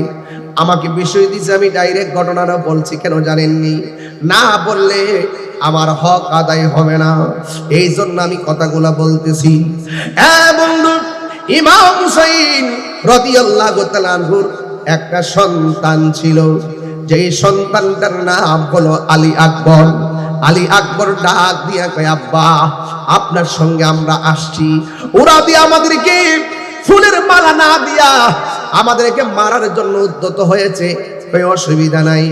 আমাকে বিষয় দিচ্ছে, আমি ডাইরেক্ট ঘটনাটা বলছি কেন জানেননি? না বললে আমার হক আদায় হবে না, এই জন্য আমি কথাগুলা বলতেছি। বন্ধু, ইমাম হুসাইন রাদিয়াল্লাহু তাআলা আনহুর একটা সন্তান ছিল, যেই সন্তানটার নাম হলো আলী আকবর। আলী আকবর ডাক দিয়া কয়, আব্বা, আপনার সঙ্গে আমরা আসছি। ওরা দিয়ে আমাদেরকে ফুলের মালা না দিয়া আমাদেরকে মারার জন্য উদ্যত হয়েছে। কোনো অসুবিধা নাই,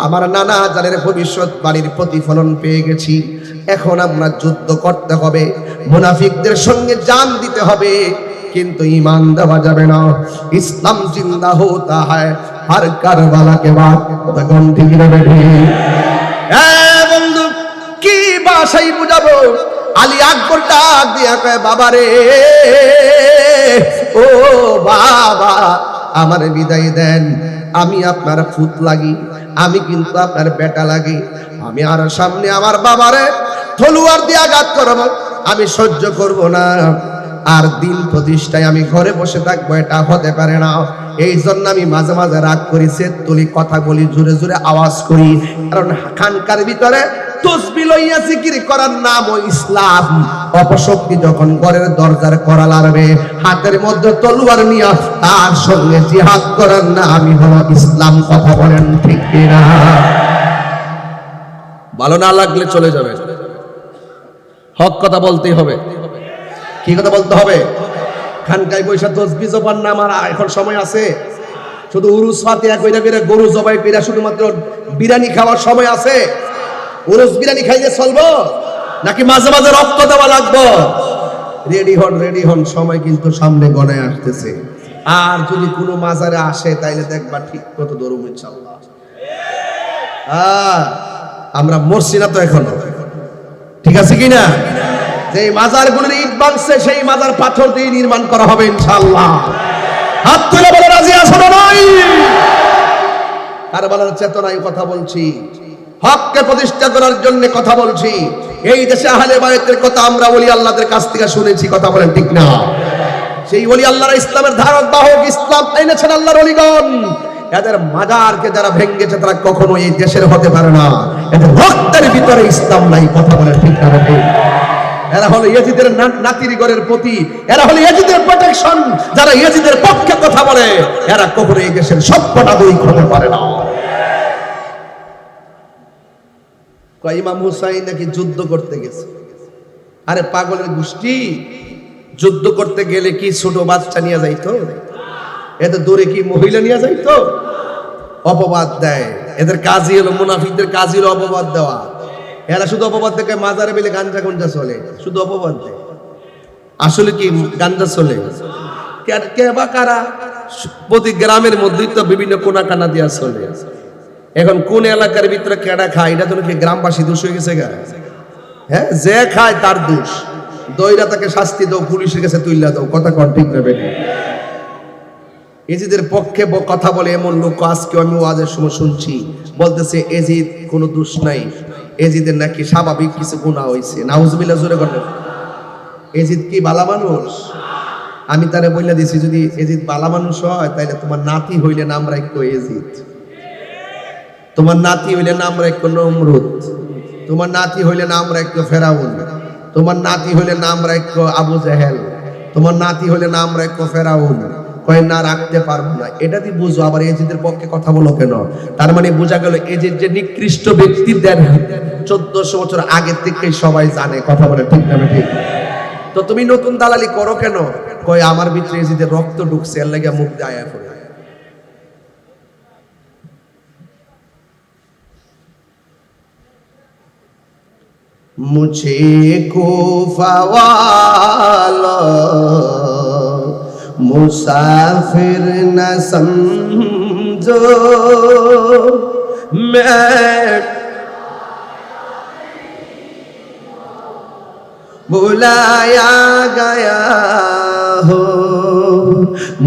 আমার নানা জানের ভবিষ্যৎ বাড়ির প্রতিফলন পেয়ে গেছি। এখন আমরা যুদ্ধ করতে হবে, মুনাফিকদের সঙ্গে জান দিতে হবে, কিন্তু ঈমান দেওয়া যাবে না। ইসলাম জিন্দা হোতা হয় আর কারবালাকে বাদ। কথা কোন ঠিক না ঠিক? হ্যাঁ বন্ধু, কি ভাষাই বুঝাবো? আলী আকবর ডাক দিয়া কয়, বাবা রে, ও বাবা, আমারে বিদায় দেন, আমি আপনার ফুত লাগি, আমি কিন্তু আপনার বেটা লাগি, আমি আর সামনে আমার বাবারে তলোয়ার দিয়ে আঘাত করব, আমি সহ্য করব না। আর দিন প্রতিষ্ঠায় আমি ঘরে বসে থাকবো, এটা হতে পারে না। এই জন্য আমি মাঝে মাঝে রাগ করি, তুলি কথা বলি, জোরে জোরে আওয়াজ করি, কারণ খানকার ভিতরে তসবিহ লইয়া জিকির করার নাম ও ইসলাম। অপশক্তি যখন ঘরের দরজার করা লাগবে, হাতের মধ্যে তলোয়ার নিয়ে তার সঙ্গে জিহাদ করার নামই হলো ইসলাম। কথা বলেন ঠিক কিনা? ভালো না লাগলে চলে যাবে, হক কথা বলতেই হবে। কি কথা বলতে হবে? খানকায় বৈশা তসবিহ জবার নাম আর এখন সময় আছে? শুধু উরুস ফাতিহা কইরা কইরা গরু জবাই কইরা শুধুমাত্র বিরিয়ানি খাওয়ার সময় আছে? উরুস বিরিয়ানি খাইলে চলবো নাকি মাঝে মাঝে রক্ত দেওয়া লাগবে? রেডি হন, রেডি হন, সময় কিন্তু সামনে গণায় আসতেছে। আর যদি কোনো মাজারে আসে তাইলে দেখবা ঠিক কত দরুম ইনশাআল্লাহ। আমরা মরছি না তো এখনো, ঠিক আছে কিনা? যে মাজারগুলোর ইট ভাঙছে সেই মাজার পাথর দিয়ে নির্মাণ করা হবে ইনশাআল্লাহ। হাত তুলে বলে রাজি আছো না নাই? কারবালার চেতনায় কথা বলছি, হককে প্রতিষ্ঠা করার জন্য কথা বলছি। এই দেশে আহলে বায়তের কথা আমরা ওলি আল্লাহদের কাছ থেকে শুনেছি, কথা বলেন ঠিক না? সেই ওলি আল্লাহরা ইসলামের ধারক বাহক, ইসলাম এনেছেন আল্লাহর ওলিগণ। এদের মাজারকে যারা ভেঙেছে তারা কখনো এই দেশের হতে পারে না। এদের রক্তের ভিতরে ইসলাম নাই, কথা বলেন ঠিক না? এরা হলো ইয়াজিদের নাতিরগণের প্রতি, এরা হলো ইয়াজিদের প্রোটেকশন। যারা ইয়াজিদের পক্ষে কথা বলে এরা কখনো এই দেশের সভ্যতা দুই হতে পারে না। কয় ইমাম হুসাইন নাকি যুদ্ধ করতে গেছে। আরে পাগলের গোষ্ঠী, যুদ্ধ করতে গেলে কি ছোট বাচ্চা নিয়ে যাইতো? এত দূরে কি মহিলা নিয়ে যাইতো? অপবাদ দেয়। এদের কাজই হলো, মুনাফিকদের কাজই হলো অপবাদ দেওয়া। এরা শুধু অপবাদ দেখে মাজারে বেলে গাঞ্জা গুঞ্জা চলে, শুধু অপবাদ দেয়। আসলে কি গাঞ্জা চলে? কে বা কারা? প্রতি গ্রামের মধ্যেই তো বিভিন্ন কোনা কানা দিয়া চলে। এখন কোন এলাকার ভিতরে কেডা খায় এটা তো কি গ্রামবাসী দোষ হয়ে গেছে গা? হ্যাঁ, যে খায় তার দোষ। দইরা তাকে শাস্তি দাও, পুলিশের কাছে তুইলা দাও, কথা কন ঠিক না বেটি? এজিদের পক্ষে কথা বলে এমন লোক আজকে আমি ওয়াজের সময় শুনছি, বলতেছে এজিদ কোনো দোষ নাই, এজিদের নাকি স্বাভাবিক কিছু গুনাহ হইছে। নাউজুবিল্লাহ, জোরে বলেন। এজিদ কি বালা মানুষ? আমি তারে বইলা দিছি, যদি এজিদ বালা মানুষ হয় তাইলে তোমার নাতি হইলে নাম রাখো এজিদ, তোমার নাতি হইলে নাম রাখো নমরুদ, তোমার নাতি হইলে নাম রাখো ফেরাউন, তোমার নাতি হইলে নাম রাখো আবু জেহেল, তোমার নাতি হইলে নাম রাখো ফেরাউন। কয় না, রাখতে পারবো না। এটা দিয়ে বুঝো আবার এজিদের পক্ষে কথা বলো কেন? তার মানে বোঝা গেল এজিদ যে নিকৃষ্ট ব্যক্তি, 1400 বছর আগে থেকেই সবাই জানে, কথা বলে ঠিক না ঠিক? তো তুমি নতুন দালালি করো কেন? কয় আমার ভিতরে এজিদের রক্ত ঢুকছে, এর লাগি মুখ দিয়ে আয়া পড়ে। মুঝে কুফা ওয়ালা मुसाफिर न समझो, मैं बुलाया गया हो,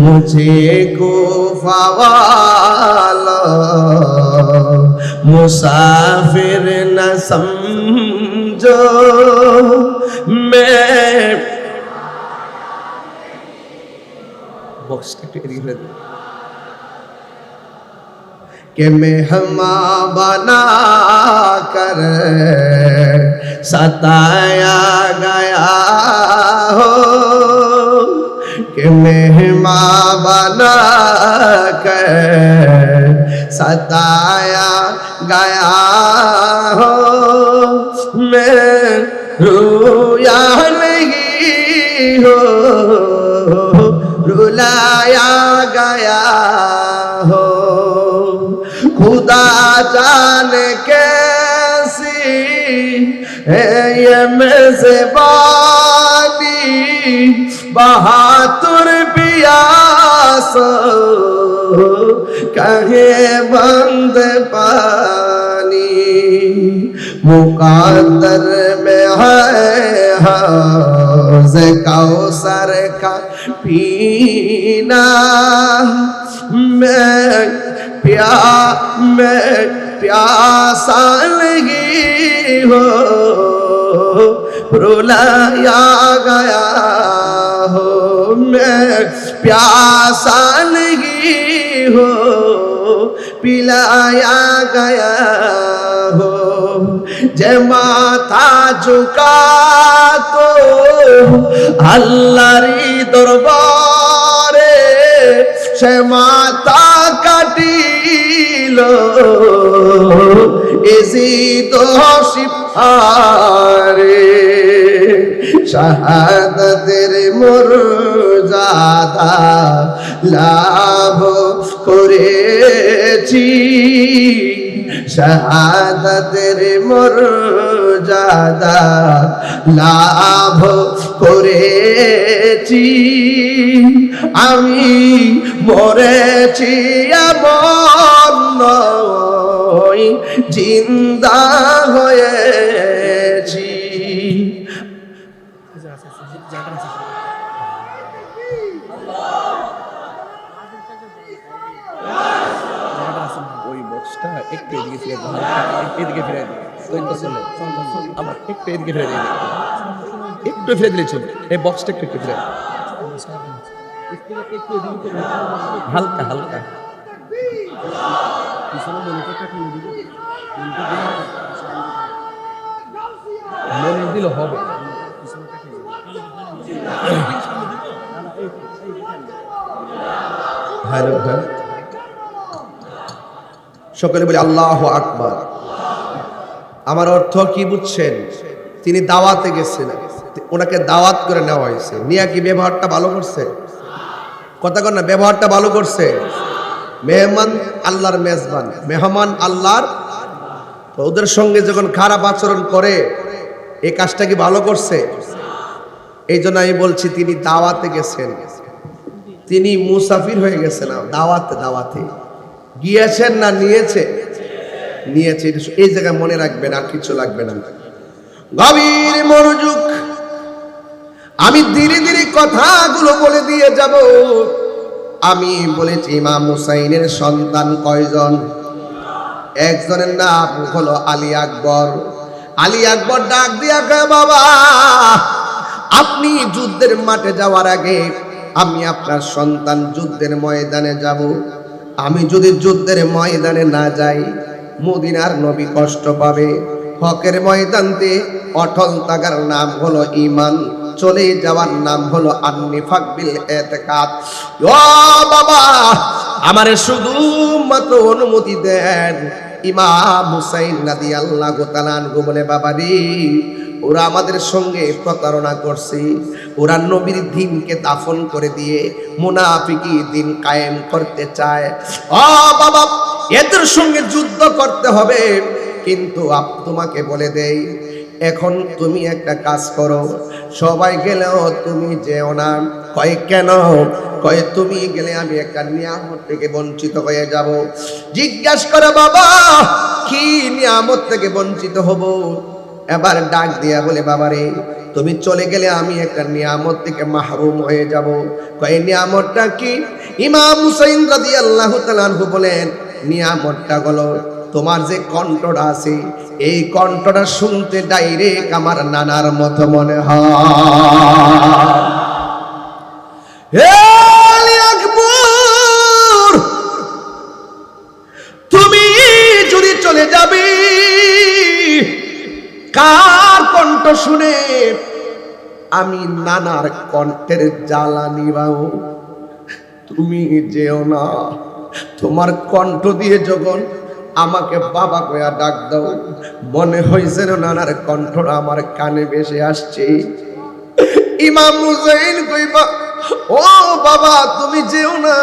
मुझे कुफा वाला मुसाफिर न समझो, मैं कि मेहमान बना कर सताया गया हो, कि मेहमान बना कर सताया गया हो, मैं रोया नहीं हो, रुलाया गया हो, खुदा जाने कैसी है ये मेज़बानी, बहादुर पिया प्यासो कहे बंद पानी मुकद्दर में है हौज़ कौसर का पीना मैं प्यासा लगी हो रुलाया गया हो मैं प्यासा लगी हो पिलाया गया हो जे माथा झुका तो अल्लाहरी दरबारे से माथा काटिल इसी तो सिपारे शहादतेर मर्যাদা লাভ করেছি শাহাদাতের মর্যাদা লাভ করেছি আমি মরেছি এমন নয় জিন্দা হয়েছি ওই বক্সটা একটু এদিকে ফিরে দাও এদিকে ফিরে দাও তো চলে আমার একটু এদিকে ফিরে দিই একটু ফিরে দিলে চলে এই বক্সটা একটু ফিরে হালকা হালকা মনে দিলে হবে সকলে বলি আল্লাহু আকবার। আমার অর্থ কি বুঝছেন? তিনি দাওয়াতে গেছেন, ওনাকে দাওয়াত করে নেওয়া হয়েছে, নিয়া কি ব্যবহারটা ভালো করছে? কথা কর না, ব্যবহারটা ভালো করছে। মেহমান আল্লাহর মেজবান, মেহমান আল্লাহর, তো ওদের সঙ্গে যখন খারাপ আচরণ করে এই কাজটা কি ভালো করছে? এই জন্য আমি বলছি তিনি দাওয়াতে গেছেন, তিনি মুসাফির হয়ে গেছেন। দাওয়াতে গিয়েছেন না নিয়েছে? নিয়েছে। এই জায়গায় মনে রাখবেন, আর কিছু লাগবে না। গভীর মনোযোগ, আমি ধীরে ধীরে কথাগুলো বলে দিয়ে যাব। আমি বলেছি ইমাম হুসাইনের সন্তান কয়জন? একজনের নাম হলো আলী আকবর। আলী আকবর ডাক দিয়া কয়, বাবা আপনি যুদ্ধের মাঠে যাওয়ার আগে আমি আপনার সন্তান যুদ্ধের ময়দানে যাব। আমি যদি যুদ্ধের ময়দানে না যাই মদিনার নবী কষ্ট পাবে। হকের ময়দানতে অটল থাকার নাম হলো ঈমান, চলে যাওয়ার নাম হলো আন-নিফাক বিল ইতিকাদ। ও বাবা আমারে শুধু মাত্র অনুমতি দেন। ইমাম হুসাইন রাদিয়াল্লাহু তাআলা আনহু বলে, বাবা রে ওরা আমাদের সঙ্গে প্রতারণা করছে, ওরা নবীর দ্বীনকে দাফন করে দিয়ে মুনাফিকি দ্বীন কায়েম করতে চায়। ও বাবা এদের সঙ্গে যুদ্ধ করতে হবে, কিন্তু তোমাকে বলে দেই এখন তুমি একটা কাজ করো, সবাই গেলেও তুমি যেও না। কয় কেন? কয় তুমি গেলে আমি একটা নিয়ামত থেকে বঞ্চিত হয়ে যাব। জিজ্ঞাসা করে, বাবা কি নিয়ামত থেকে বঞ্চিত হব? এবার ডাক দিয়া বলে, বাবা রে তুমি চলে গেলে আমি একটা নিয়ামত থেকে মাহরুম হয়ে যাব। কয় নিয়ামতটা কি? ইমাম হুসাইন রাদিয়াল্লাহু তাআলা আনহু বলেন, নিয়ামতটা হলো তোমার যে কণ্ঠটা আছে এই কণ্ঠটা শুনতে ডাইরেক্ট আমার নানার মতো মনে হয়। হে আলী আকবর তুমি যদি চলে যাবে কার কণ্ঠ শুনে? আমি নানার কণ্ঠের জ্বালা নিবাও। তুমি যেও না, তোমার কণ্ঠ দিয়ে যখন আমাকে বাবা কয়া ডাক দাও মনে হয়েছে নানার কণ্ঠটা আমার কানে ভেসে আসছে। ইমাম হুসাইন কইবা, ও বাবা তুমি যেও না।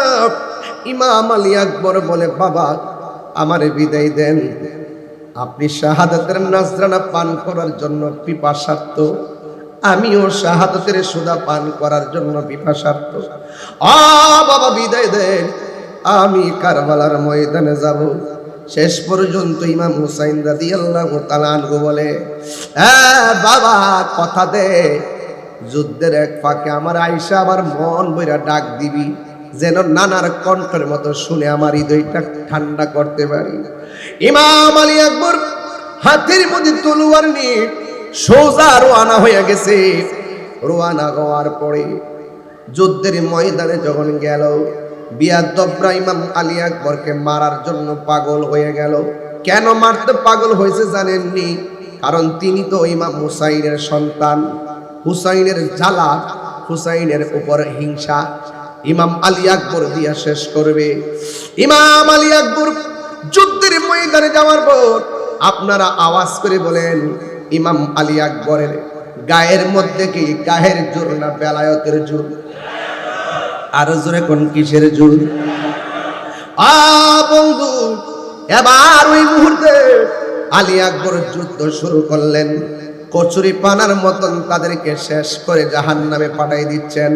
ইমাম আলী আকবর বলে, বাবা আমারে বিদায় দেন, আপনি শাহাদাতের নাজরানা পান করার জন্য পিপাসার্ত, আমিও শাহাদাতের সুদা পান করার জন্য পিপাসার্থ। বাবা বিদায় দেন, আমি কারবালার ময়দানে যাব। শেষ পর্যন্ত ইমাম হুসাইন রাদিয়াল্লাহু তাআলা আনহু বলে, বাবা কথা দে, যুদ্ধের এক ফাঁকে আমার আয়েশা আবার মন বইরা ডাক দিবি, যেন নানার কণ্ঠের মতো শুনে আমার হৃদয়টা ঠান্ডা করতে পারি। ইমাম আলী আকবর হাতের মধ্যে তলোয়ার নিয়ে সোজা রওনা হয়ে গেছে। রওনা হওয়ার পরে যুদ্ধের ময়দানে যখন গেল, বিয়াদবরা ইমাম আলী আকবরকে মারার জন্য পাগল হয়ে গেল। কেন মারতে পাগল হয়েছে জানেননি? কারণ তিনি তো ইমাম হুসাইনের সন্তান। হুসাইনের জ্বালা, হুসাইনের উপর হিংসা ইমাম আলী আকবর দিয়া শেষ করবে। ইমাম আলী আকবর যুদ্ধের ময়দানে যাওয়ার পর আপনারা আওয়াজ করে বলেন, ইমাম আলী আকবরের গায়ের মধ্যে কি গায়ের জোর না বেলায়েতের জোর? আর জোরে কোন কিসের জোর? বন্ধু, এবার ওই মুহূর্তে আলী আকবর যুদ্ধ শুরু করলেন। কচুরি পানার মতন তাদেরকে শেষ করে জাহান্নামে পাঠাই দিচ্ছেন।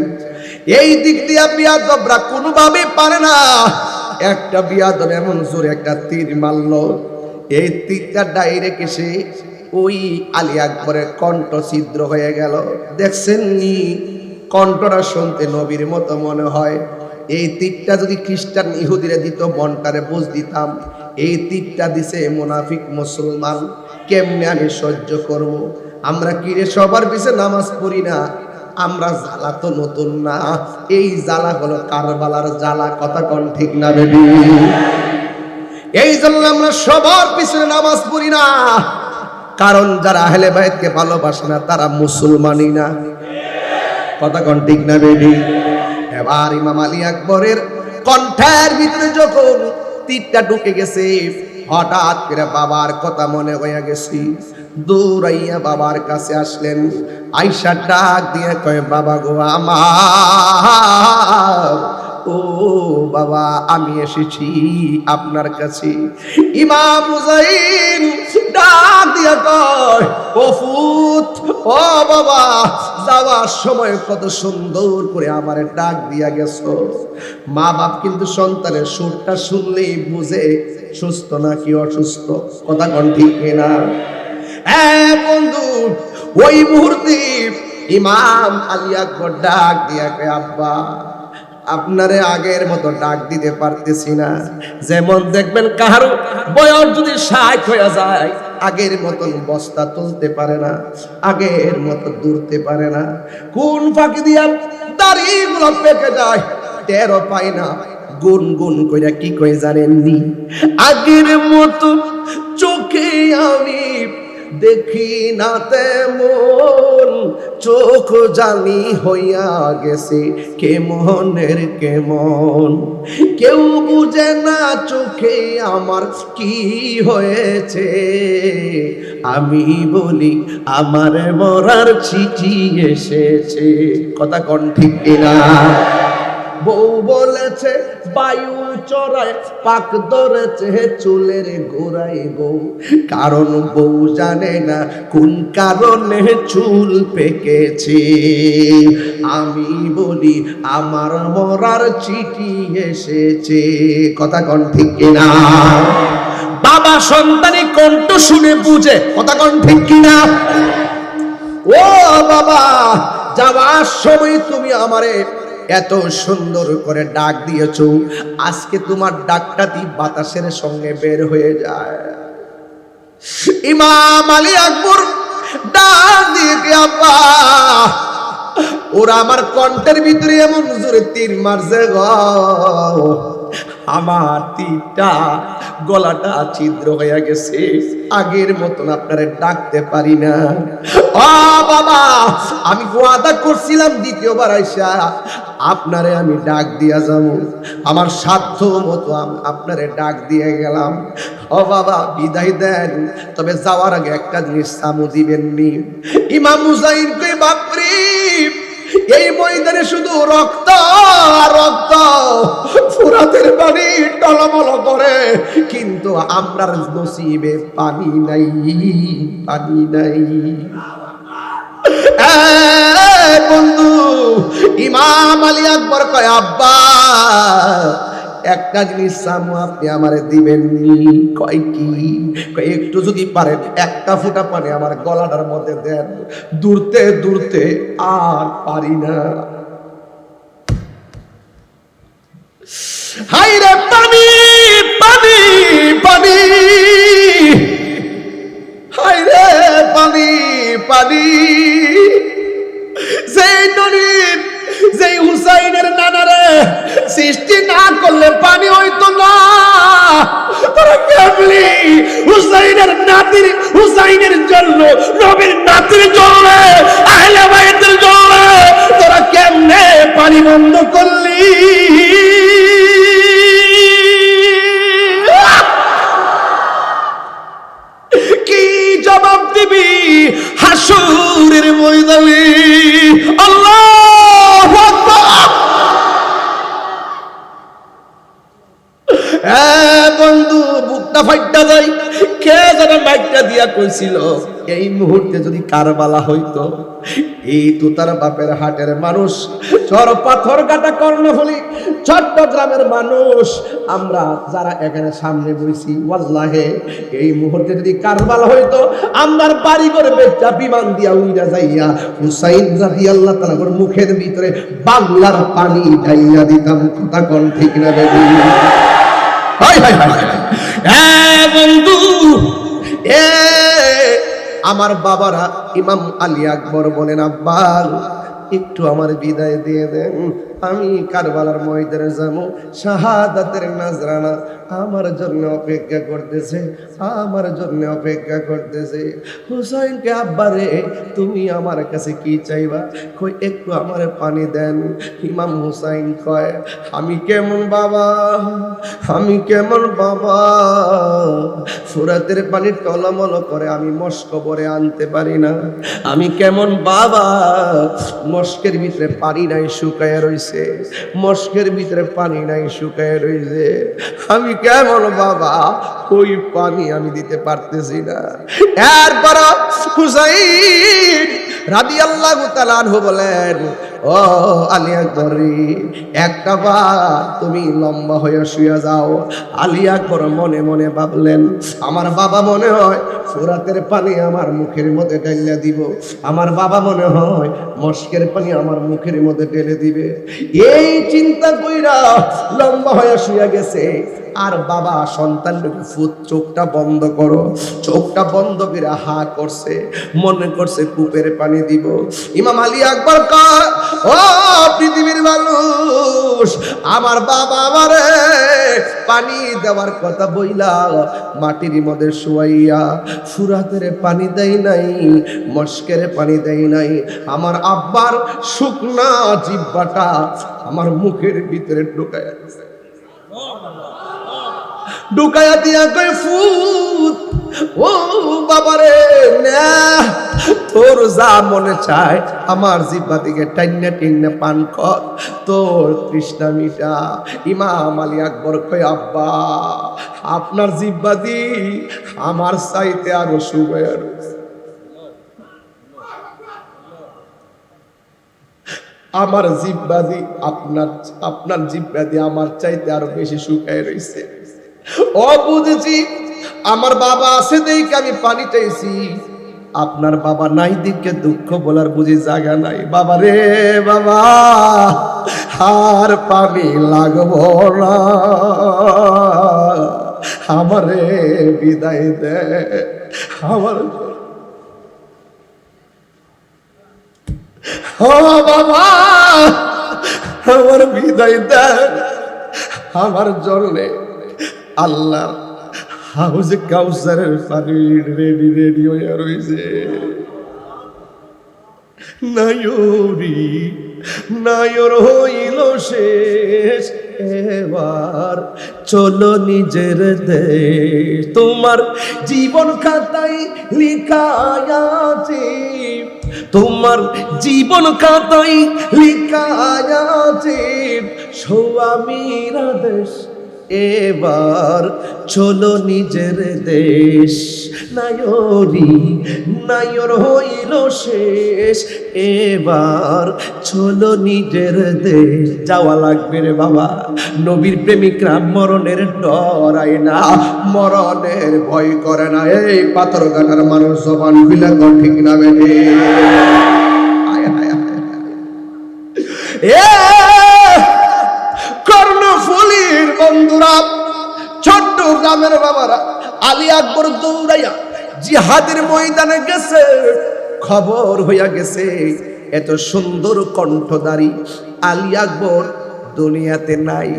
এই দিক দিয়া বিয়াদবরা কোনোভাবে পারে না। একটা বিয়াদব এমন জোরে একটা তীর মারল, এই তীরটা ডাইরেক্ট এসে ওই আলী আকবরের কণ্ঠ ছিদ্র হয়ে গেল। দেখছেন নি, কণ্ঠটা শুনতে নবীর মতো মনে হয়। এই তীরটা যদি খ্রিস্টান ইহুদিরা দিত, মনটারে বুঝ দিতাম। এই তীরটা দিছে মুনাফিক মুসলমান, কেমনে আমি সহ্য করব? আমরা কিরে সবার পিছে নামাজ পড়ি না? আমরা জ্বালা তো নতুন না, এই জ্বালা হলো কারবালার জ্বালা। কথা কোন ঠিক না বেবি? এই জন্য আমরা সবার পিছনে নামাজ পড়ি না, কারণ যারা আহলে বাইতকে ভালোবাসে না তারা মুসলমানই না। কথা কোন ঠিক না বেবি? এবার ইমাম আলী আকবরের কণ্ঠের ভিতরে যখন তীরটা ঢুকে গেছে, হঠাৎ করে বাবার কথা মনে হয়ে গেছে। দৌড়াইয়া বাবার কাছে আসলেন। আয়েশা ডাক দিয়ে কয়, বাবা গো আমার, ও বাবা আমি এসেছি আপনার কাছে। ইমাম হুসাইন ডাক দিয়া কয়, ও ফুত, ও বাবা, যাওয়ার সময় কত সুন্দর করে আমারে ডাক দিয়া গেছো। মা বাপ কিন্তু সন্তানের সুরটা শুনলেই বুঝে সুস্থ নাকি অসুস্থ। কথা কোন ঠিক না? বন্ধু, ওই মুহূর্তে ইমাম আলী আকবর ডাক দিয়া কয়, আব্বা আপনারে আগের মতো ডাক দিতে পারতেছি না। যেমন দেখবেন কারো বয়স যদি 60 হয়ে যায়, আগের মতন বস্তা তুলতে পারে না, আগের মতো দূরতে পারে না। কোন ফাঁকি দিয়া দাড়িগুলো পেকে যায় টেরও পায় না। গুন গুন কইরা কি কই জানেননি? আগের মতো চোখে আমি দেখি না তেমন, চোখ জানি হইয়া গেছে কেমনের কেমন। কেউ বুঝে না চোখে আমার কি হয়েছে, আমি বলি আমার মরার চিঠি এসেছে। কথা কোন ঠিক কিনা? বউ বলেছে বায়ু চড়ায় পাক ধরেছে চুলের গোড়ায় বউ, কারণ বউ জানে না কোন কারণে চুল পেকেছে। আমি বলি আমার মরার চিঠি এসেছে। কথা কোন ঠিক কিনা? বাবা সন্তানি কণ্ঠ শুনে বুঝে। কথা কোন ঠিক কিনা? ও বাবা, যাওয়ার সময় তুমি আমারে এত সুন্দর করে ডাক দিয়েছ, আজকে তোমার ডাকটা বাতাসের সঙ্গে বের হয়ে যায়। ইমাম আলী আকবর ডাক দিয়ে, আব্বা, ওরা আমার কণ্ঠের ভিতরে এমন জোরে তীর মারছে গো, আমার তীরটা গলাটা ছিদ্র হয়ে গেছে, আগের মতন আপনারে ডাকতে পারি না। ও বাবা, আমি ওয়াদা করছিলাম দ্বিতীয়বার আইসা আপনারে আমি ডাক দিয়া যাবো, আমার সাধ্য মতো আপনারে ডাক দিয়ে গেলাম। ও বাবা বিদায় দেন, তবে যাওয়ার আগে একটা জিনিস সামু দিবেননি। ইমাম হুসাইন কই, বাপরে এই ময়দানে শুধু রক্ত আর রক্ত, ফুরাতের পানি টলমল করে, কিন্তু আমরার নসিবে পানি নাই, পানি নাই। বন্ধু, ইমাম আলী আকবর কয় আব্বা একটা জিনিস চামু আপনি আমারে দিবেন নি? কয় কি? কয় একটু যদি পারেন একটা ফোঁটা পানি আমার গলাটার মধ্যে দেন, দূরতে দূরতে আর পারি না। হাই রে পানি পানি পানি, হাই রে পানি পানি। যেই নবীর যেই হুসাইনের নানারে সৃষ্টি না করলে পানি হইতো না, তোরা কেমনি হুসাইনের নাতির, হুসাইনের জন্য, নবীর নাতির জন্য, আহলে বাইতের জন্য তোরা কেমনে পানি বন্ধ করলি? কি জবাব দিবি হাসুরের ময়দানে? আল্লাহু আকবার। বন্ধু বুকটা ফাইটটা যায়। কে যেন মাইকটা দিয়া কইছিল, এই মুহূর্তে যদি কারবালা হইতো, এই তো তার বাপের হাটের মানুষ, চর পাথর কাটা কর্ণফুলী চট্টগ্রামের মানুষ, আমরা যারা এখানে সামনে বইছি, ওয়াল্লাহে এই মুহূর্তে যদি কারবালা হইতো, আমার বাড়ি করে বেচা বিমান দিয়া উইরা যাইয়া হুসাইন রাদিয়াল্লাহু তাআলা ওর মুখের ভিতরে বাংলার পানি ঢাইয়া দিতাম। কথা কোন ঠিক না বেবি? High high high. বন্ধু, আমার বাবারা ইমাম আলী আকবর বলেন আব্বা একটু আমার বিদায় দিয়ে দেন, আমি কারবালার ময়দানে যাবো, শাহাদাতের নাজরানা আমার জন্য অপেক্ষা করতেছে, আমার জন্য অপেক্ষা করতেছে। হুসাইনকে আব্বা রে তুমি আমার কাছে কি চাইবা? কই একটু আমার পানি দেন। ইমাম হুসাইন কয় আমি কেমন বাবা, আমি কেমন বাবা, ফুরাতের পানি টলমল করে আমি মস্ক ভরে আনতে পারি না, আমি কেমন বাবা, মস্কের ভিতরে পানি নাই শুকায় রইছে, মস্কের ভিতরে পানি নাই শুকায় রইছে, আমি কেমন বাবা, ওই পানি আমি দিতে পারতেছি না। এরপর হুসাইন রাদিয়াল্লাহু তাআলা আনহু বলেন ও আলী আকবর একটা বার তুমি লম্বা হয়ে শুয়ে যাও। আলী আকবর মনে মনে ভাবলেন আমার বাবা মনে হয় ফুরাতের পানি আমার মুখের মধ্যে ঢেলে দিব, আমার বাবা মনে হয় মস্কের পানি আমার মুখের মধ্যে ঢেলে দিবে। এই চিন্তা কইরা লম্বা হয়ে শুয়ে গেছে। আর বাবা সন্তানকে ফুট চোখটা বন্ধ করো, চোখটা বন্ধ করে হা করছে, মনে করছে কূপের পানি দিব। ইমাম আলী আকবর কয় ও পৃথিবীর মানুষ, আমার বাবা আমারে পানি দেওয়ার কথা বইলা মাটির মধ্যে শুয়াইয়া ফুরাতের পানি দেয় নাই, মস্কের পানি দেয় নাই, আমার আব্বার শুকনা জিহ্বাটা আমার মুখের ভিতরে ঢুকায়া দিছে, ঢুকায়া দিয়া কই ফুট ও বাবারে না, তোর যা মনে চায় আমার জিহ্বা দিকে টাইনা টাইনা পান কর, তোর তৃষ্ণা মিটা। ইমাম আলী আকবর কই আব্বা আপনার জিহ্বা দি আমার চাইতে আরো শুকায়া রয়েছে, আমার জিহ্বা দি আপনার জিহ্বা দি আমার চাইতে আরো বেশি শুকায় রয়েছে। ও বুঝেছি আমার বাবা আছে দেখে আমি পানি চাইছি, আপনার বাবা নাই দিকে দুঃখ বলার বুঝি জায়গা নাই। বাবা রে বাবা আর পানি লাগবো না, আমারে বিদায় দে, আমার ও বাবা আমার বিদায় দে, আমার জন্যে আল্লাহ হাউজে কাউসারের পানি রেডি রেডি হয়ে রয়েছে। নায়রি নায়র হইল শেষ, এবার চলো নিজের দেশ, তোমার জীবন খাতায় লেখা আছে, তোমার জীবন খাতায় লেখা আছে স্বামীর দেশ, এবার চলো নিজের দেশ। নায়রি নায়র হইল শেষ, এবার চলো নিজের দেশ। যাওয়া লাগবে রে বাবা। নবীর প্রেমিকরা মরণের ডরায় না, মরণের ভয় করে না। এই পাথর কাটার মানুষ জবান খুলে কর ঠিক না বেঠে? কর্ণফুলীর বন্ধুরা, ছোট্ট গ্রামের বাবারা, আলী আকবর দৌড়াইয়া জিহাদের ময়দানে গেছে। খবর হইয়া গেছে এত সুন্দর কণ্ঠধারী আলী আকবর দুনিয়াতে নাই।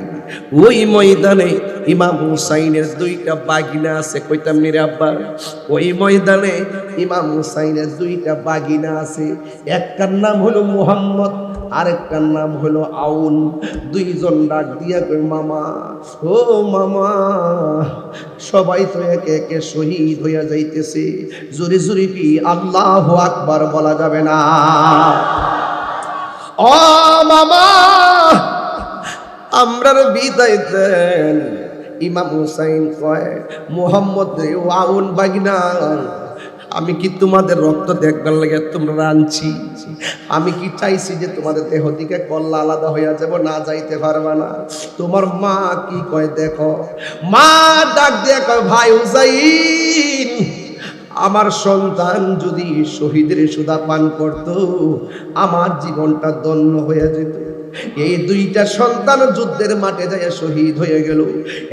ওই ময়দানে ইমাম হুসাইনের দুইটা বাগিনা আছে। কইতাম নি রে আব্বা, ওই ময়দানে ইমাম হুসাইনের দুইটা বাগিনা আছে। একটার নাম হলো মুহাম্মদ, আরেকটার নাম হলো আউন। দুইজন ডাক দিয়া কই, মামা ও মামা, সবাই তো একে একে শহীদ হইয়া যাইতেছে, জোরে জোরে কি আল্লাহু আকবার বলা যাবে না? ও মামা, আমরার বিদায় দেন। ইমাম হুসাইন কয়, মুহাম্মদ রে, ও আউন বাগিনা, আমি কি তোমাদের রক্ত দেখবার লাগে তোমরা আনছি? আমি কি চাইছি যে তোমাদের দেহ দিকে কল্লা আলাদা হইয়া যাব? না, যাইতে পারবা না। তোমার মা কি কয় দেখো। মা ডাক দিয়ে কয়, ভাই হুসাইন, আমার সন্তান যদি শহীদের সুধা পান করত, আমার জীবনটা ধন্য হয়ে যেত। এই দুইটা সন্তান যুদ্ধের মাঠে যায় শহীদ হয়ে গেল।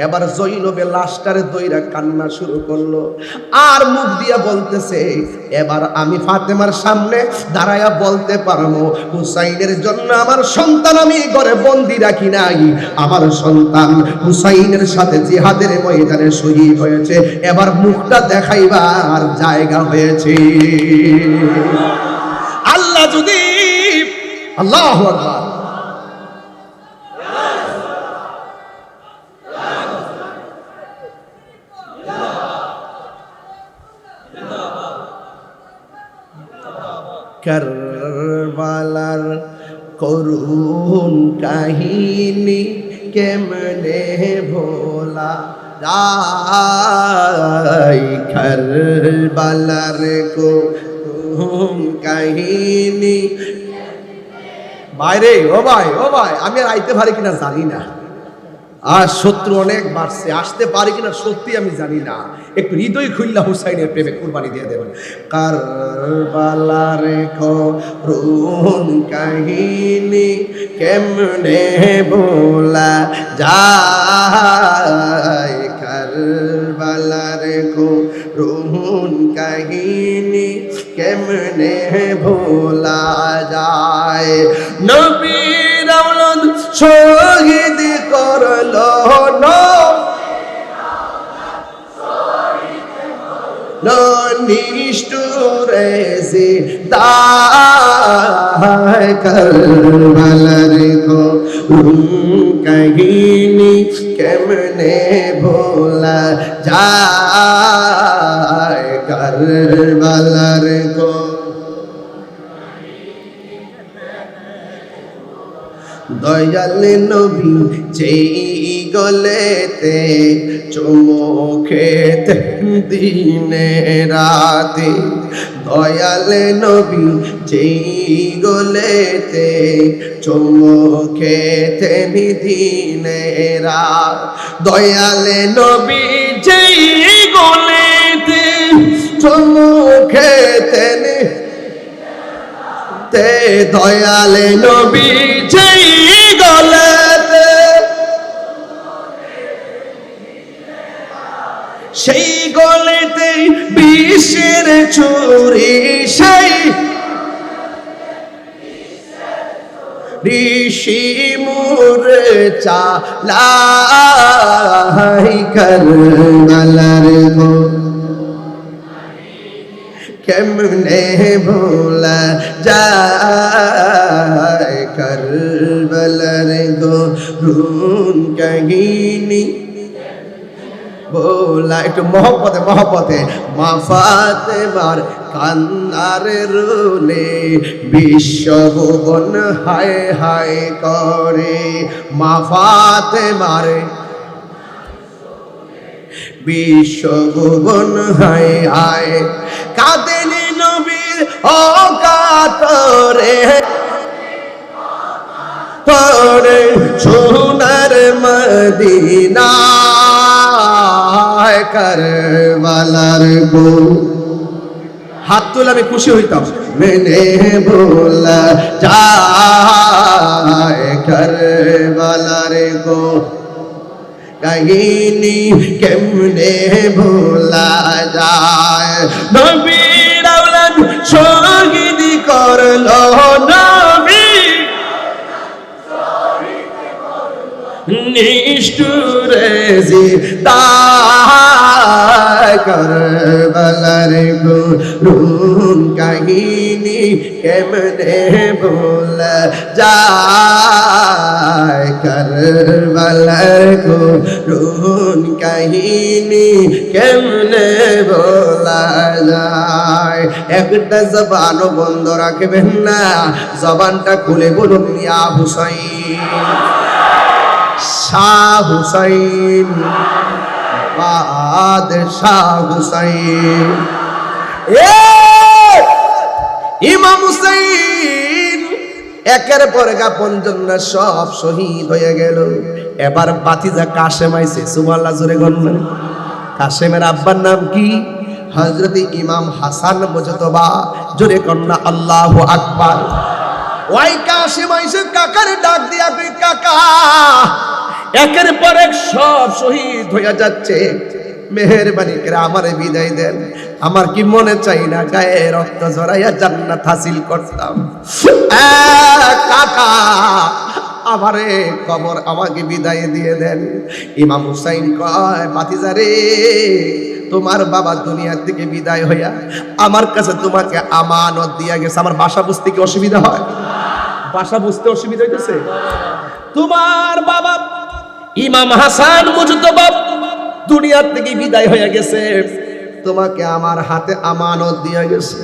এবার জৈনবে লাশটারে দইরা কান্না শুরু করলো, আর মুখ দিয়া বলতেছে, এবার আমি ফাতেমার সামনে দাঁড়ায়া বলতে পারবো, হুসাইনের জন্য আমার সন্তান আমি ঘরে বন্দি রাখি নাই, আমার সন্তান হুসাইনের সাথে জিহাদের ময়দানে শহীদ হয়েছে। এবার মুখটা দেখাইবার জায়গা হয়েছে। আল্লাহ যদি, আল্লাহু আকবার, কারবালার করুণ কাহিনী কেমনে ভোলা যায়, কারবালার করুণ কাহিনী। বাইরে ও ভাই, ও ভাই, আমি আর আইতে পারি কিনা জানি না, আর শত্রু অনেক বাড়ছে, আসতে পারি কিনা সত্যি আমি জানি না। একটু হৃদয় খুললা হুসাইনের প্রেমে কুরবানি দিয়ে দেবেন। কারবালার করুণ কাহিনী কেমনে ভোলা যায়, কারবালার করুণ কাহিনী কেমনে ভোলা যায়। নবীর আওলাদ শহীদ করলো নিষ্ঠুরে জিদায়, কারবালার করুণ কাহিনী কেমনে ভোলা যায়, কারবালার দয়াল নবী যেই গলেতে চুমু খেতে দিনে রাতে, দয়াল নবী যেই গলেতে চুমু খেতে দিনে রাত, দয়াল নবী যেই গলেতে চুমু খেতে তে, দয়াল নবী যেই গলেতে সেই গলেতে বিষের ছুরি, সেই ঋষি মূর্ছা লাই, কারবালার কেমনে ভোলা যায়, কারবালার করুণ কাহিনী ভোলা। একটু মহব্বতে মহব্বতে, মা ফাতেমার কান্নার রুলে বিশ্বভুবন হায় হায় করে, মা ফাতেমার বিশ্বভুবন হায় হায় কাঁদেন নবীর অকাতরে পরে সোনার মদিনা কারবালার গো হাত তুলে আমি খুশি হইতাম মেনে ভোলা যায় কারবালার গো কাহিনী কেমনে ভোলা যায় নবীর আওলাদ শহীদ করলো নবী নিষ্ঠুরে জিদায় কারবালার করুণ কাহিনী কেমনে ভোলা যায় কারবালার করুণ কাহিনী কেমনে ভোলা যায় একটা জবানও বন্ধ রাখবেন না জবানটা খুলে বলুন ইয়া হুসাইন শাহ হুসাইন বাদশাহ হুসাইন ইমাম হুসাইন একের পর এক আপনজনরা সব শহীদ হয়ে গেল এবার বাতিজা কাশেম আইছে সুবহানাল্লাহ জোরে গণনা কাশেমের আব্বার নাম কি হযরত ইমাম হাসান মুজতবা জোরে কন্যা আল্লাহু আকবার ওই কাশেম আইছে কাকার ডাক দিয়া কই কাকা একের পর এক সব শহীদ হয়ে যাচ্ছে মেহেরবানি করে আমারে বিদায় দেন আমার কি মনে চাই না গায়ে রক্ত ঝরাইয়া জান্নাত হাসিল করতাম কাকা আমারে কবর আমাকে বিদায় দিয়ে দেন ইমাম হুসাইন কয় ভাতিজা রে তোমার বাবা দুনিয়া থেকে বিদায় হইয়া আমার কাছে তোমাকে আমানত দিয়া গেছে আমার ভাষা বুঝতে কি অসুবিধা হয় ভাষা বুঝতে অসুবিধা হইতেছে তোমার বাবা ইমাম হাসান মুজতবা দুনিয়া থেকে বিদায় হয়ে গেছে তোমাকে আমার হাতে আমানত দিয়া গেছে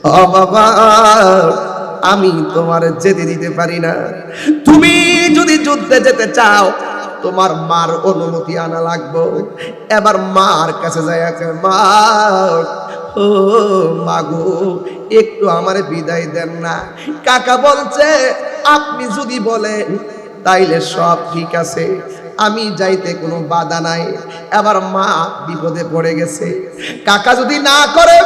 ও বাবা আমি তোমার যেতে দিতে পারি না তুমি যদি যুদ্ধে যেতে চাও তোমার মার অনুমতি আনা লাগবে এবার মার কাছে যায় মা ও মাগো একটু আমারে বিদায় দেন না কাকা বলছে আপনি যদি বলেন তাইলে সব ঠিক আছে আমি যাইতে কোনো বাধা নাই এবার মা বিপদে পড়ে গেছে কাকা যদি না করে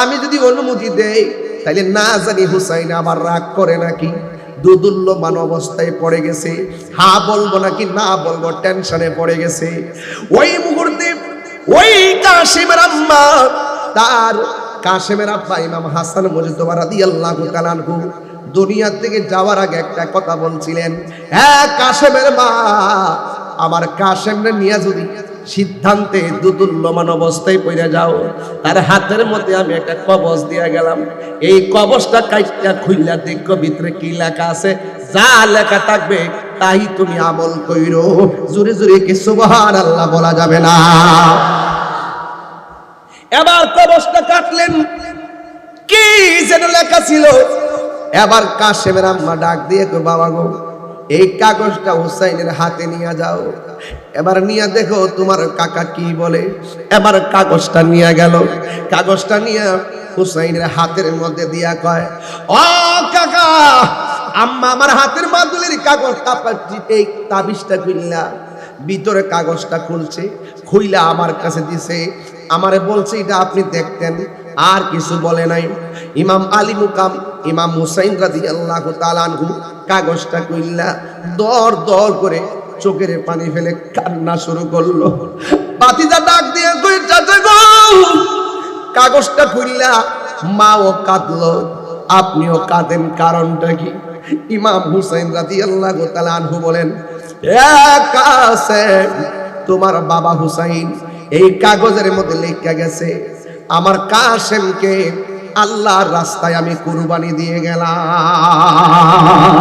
আমি যদি অনুমতি দেই তাইলে না জানি হুসাইন আবার রাগ করে নাকি দুদুল্যমান অবস্থায় পড়ে গেছে হ্যাঁ বলবো নাকি না বলবো টেনশনে পড়ে গেছে ওই মুহূর্তে ওই কাশেমের আম্মা তার কাশেমের আব্বা ইমাম হাসান মুজতবা রাদিয়াল্লাহু তাআলা আনহু দুনিয়া থেকে যাওয়ার আগে একটা কথা বলছিলেন হ্যাঁ কাশেমের মা আমার কাশেমরে নিয়ে যদি সিদ্ধান্তে দুদুল্যমান অবস্থায় পড়ে যাও তার হাতের মধ্যে আমি একটা কবজ দিয়ে গেলাম এই কবজটা কাইটা খুইলা দেখো ভিতরে কি লেখা আছে যা লেখা থাকবে তাই তুমি আমল কইরো জোরে জোরে কি সুবহানাল্লাহ বলা যাবে না এবার কবজটা কাটলেন কি যেন লেখা ছিল এবার কাশেমের আম্মা ডাক দিয়ে কই বাবা গো এই কাগজটা হুসাইনের হাতে নিয়ে যাও এবার নিয়ে দেখো তোমার কাকা কি বলে এবার কাগজটা নিয়ে গেল কাগজটা নিয়ে হুসাইনের হাতের মধ্যে দিয়া কয় ও কাকা আম্মা আমার হাতের মাদুলির কাগজ এই তাবিজটা খুললা ভিতরে কাগজটা খুলছে খুইলা আমার কাছে দিছে আমারে বলছে এটা আপনি দেখতেন আর কিছু বলে নাই ইমাম আলী মুকাম ইমাম হুসাইন রাদিয়াল্লাহু তাআলা আনহু কাগজটা কইলা দর দর করে চোখের পানি ফেলে কান্না শুরু করলো ভাতিজা ডাক দিয়ে কই চাচা গো কাগজটা খুললা মাও কাঁদলো আপনিও কাঁদেন কারণটা কি ইমাম হুসাইন রাদিয়াল্লাহু তাআলা আনহু বলেন কাসেম তোমার বাবা হুসাইন এই কাগজের মধ্যে লেখা গেছে আমার কাসেমকে আল্লাহর রাস্তায় আমি কুরবানি দিয়ে গেলাম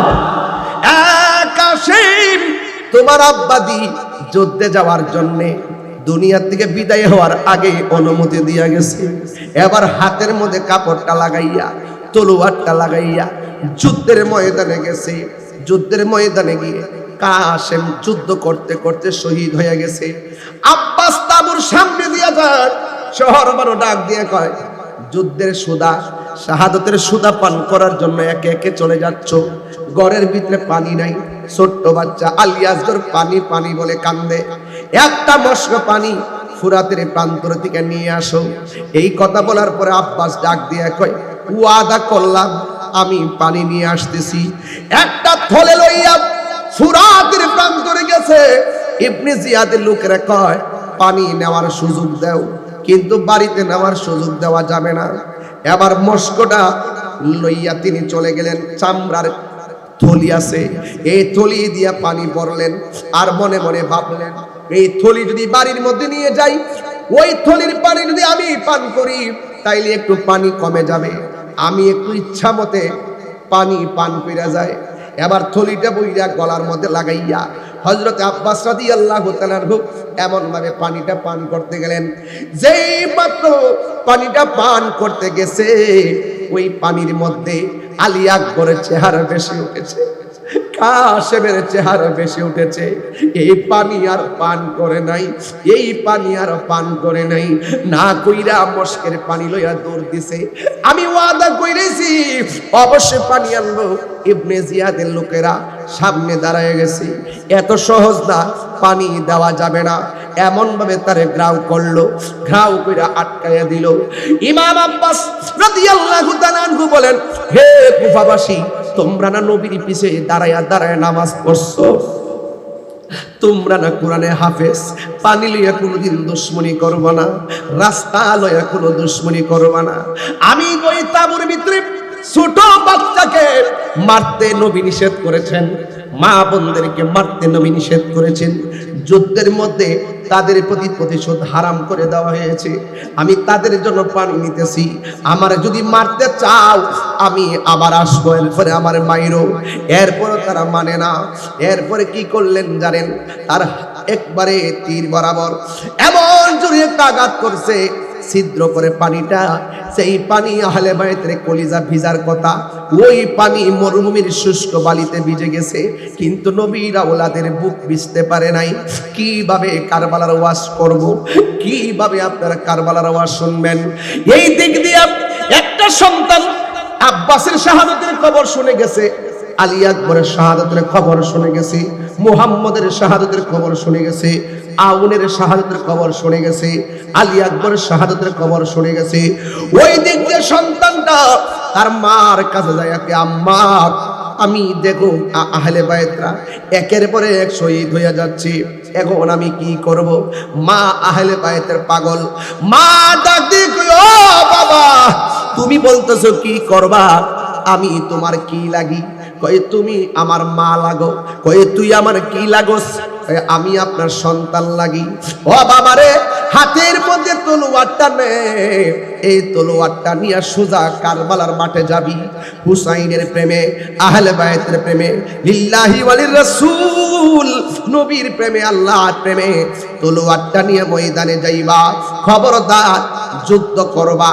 কাসেম তোমার আব্বাদি যুদ্ধে যাওয়ার জন্য দুনিয়া থেকে বিদায় হওয়ার আগে অনুমতি দিয়া গেছে এবার হাতের মধ্যে কাপড়টা লাগাইয়া তলোয়ারটা লাগাইয়া যুদ্ধের ময়দানে গেছে যুদ্ধের ময়দানে গিয়ে কাসেম যুদ্ধ করতে করতে শহীদ হয়ে গেছে। আব্বাস তাবুর সামনে দিয়ে যায়, শহর বড় ডাক দিয়ে কয়, যুদ্ধের সুদা শাহাদতের সুদা পান করার জন্য একে একে চলে যাচ্ছ, ঘরের ভিতরে পানি নাই। ছোট্ট বাচ্চা আলী আসগর পানি পানি বলে কান্দে। একটা মশক পানি ফুরাতের প্রান্তর থেকে নিয়ে আসো। এই কথা বলার পরে আব্বাস ডাক দিয়ে কয়, ওয়াদা করলাম আমি পানি নিয়ে আসতেছি। একটা থলে লইয়া ফুরাতের প্রান্তরে গেছে। ইবনে জিয়াদের লোকেরা কয়, পানি নেওয়ার সুযোগ দাও, কিন্তু বাড়িতে নেওয়ার সুযোগ দেওয়া যাবে না। এবার মস্কটা লইয়া তিনি চলে গেলেন। চামড়ার থলি আছে, এই থলি দিয়া পানি ভরলেন। আর মনে মনে ভাবলেন, এই থলি যদি বাড়ির মধ্যে নিয়ে যাই, ওই থলির পানি যদি আমি পান করি, তাইলে একটু পানি কমে যাবে, আমি একটু ইচ্ছা মতে পানি পান কইরা যায়। এবার থলিটা বইরা গলার মধ্যে লাগাইয়া হযরত আব্বাস রাদিয়াল্লাহু তাআলা এমন ভাবে পানিটা পান করতে গেলেন, যেই মাত্র পানিটা পান করতে গেছে, ওই পানির মধ্যে আলী আকবরের চেহারা বেশি উঠেছে, কাসেমের চেহারা বেশি উঠেছে। এই পানি আর পান করে নাই, এই পানি আর পান করে নাই। না কইরা মস্কের পানি লইয়া দৌড় দিছে। আমি ওয়াদা কইরেছি অবশ্যই পানি আনবো। ইবনে জিয়াদের লোকেরা সামনে দাঁড়ায় গেছে, এত সহজ না, পানি দেওয়া যাবে না। এমন ভাবে তারে ঘ্রাও করলো, ঘ্রাও কইরা আটকায়া দিল। ইমাম আব্বাস রাদিয়াল্লাহু তাআলা আনহু বলেন, হে কুফাবাসী, তোমরা না নবীর পিছে দাঁড়ায়া দাঁড়ায় নামাজ পড়ছো, তোমরা না কোরআনে হাফেজ, পানি লইয়া কোনোদিন দুশ্মনী করবা না, রাস্তা লইয়া কোনো দুশ্মনী করবা না। আমি ওই তাবুর ভিতরে ছোট বাচ্চাকে মারতে নবী নিষেধ করেছেন, মা বোনদেরকে মারতে নবী নিষেধ করেছেন। যুদ্ধের মধ্যে তাদের প্রতি প্রতিশোধ হারাম করে দেওয়া হয়েছে। আমি তাদের জন্য পানি নিতেছি, আমার যদি মারতে চাও আমি আবার আসবো, এরপরে আমার মাইরো। এরপরে তারা মানে না। এরপরে কি করলেন জানেন? তার একবারে তীর বরাবর এমন জোরে আঘাত করছে, ছিদ্র করে পানিটা, সেই পানি আহলে বাইতের কলিজা ভিজার কথা, ওই পানি মরুভূমির শুষ্ক বালিতে ভিজে গেছে, কিন্তু নবীর আওলাদের বুক ভিজতে পারে নাই। কিভাবে কারবালার ওয়াজ করব, কিভাবে আপনারা কারবালার ওয়াজ শুনবেন? এই দিক দিয়ে একটা সন্তান আব্বাসের শাহাদাতের খবর শুনে গেছে, আলী আকবরের শাহাদাতের খবর শুনে গেছে, মুহাম্মদের শাহাদাতের খবর শুনে গেছে, আউনের শাহাদাতের খবর শুনে গেছে, আলী আকবরের শাহাদাতের খবর শুনে গেছে। ওই দিক দিয়ে সন্তানটা তার মার কাছে যায়, আম্মা আমি দেখো আহলে বাইতরা একের পরে এক শহীদ হয়ে যাচ্ছে, এখন আমি কি করব? মা আহলে বাইতের পাগল, মা ডাক দিয়ে কই, ও বাবা তুমি বলতেছো কি করবা? আমি তোমার কি লাগি? কয়ে তুমি আমার মা লাগো। কয়ে তুই আমার কি লাগোস? আমি আপনার সন্তান লাগি। ও বাবারে, হাতের মধ্যে তলোয়ারটা নে, এই তলোয়ারটা নিয়ে সোজা কারবালার মাঠে যাবি। হুসাইনের প্রেমে, আহলে বাইতের প্রেমে, লিল্লাহি ওয়ালির রাসূল নবীর প্রেমে, আল্লাহর প্রেমে তলোয়ারটা নিয়ে ময়দানে যাইবা। খবরদার যুদ্ধ করবা,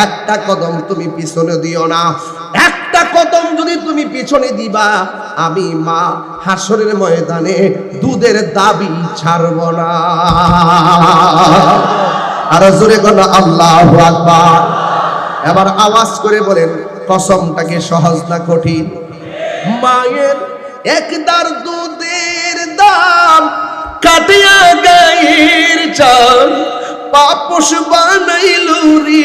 একটা কদম তুমি পিছনে দিও না। একটা কদম যদি তুমি পিছনে দিবা, আমি মা হাসরের ময়দানে দুধের দাবি ছাড়ব না। আর জোরে বলো আল্লাহু আকবার। এবার আওয়াজ করে বলেন, কসমটাকে সহজ না কঠিন? মায়ের একদার দুধের দাম কাটিয়া গায়ের চাল, পাপস বানাইল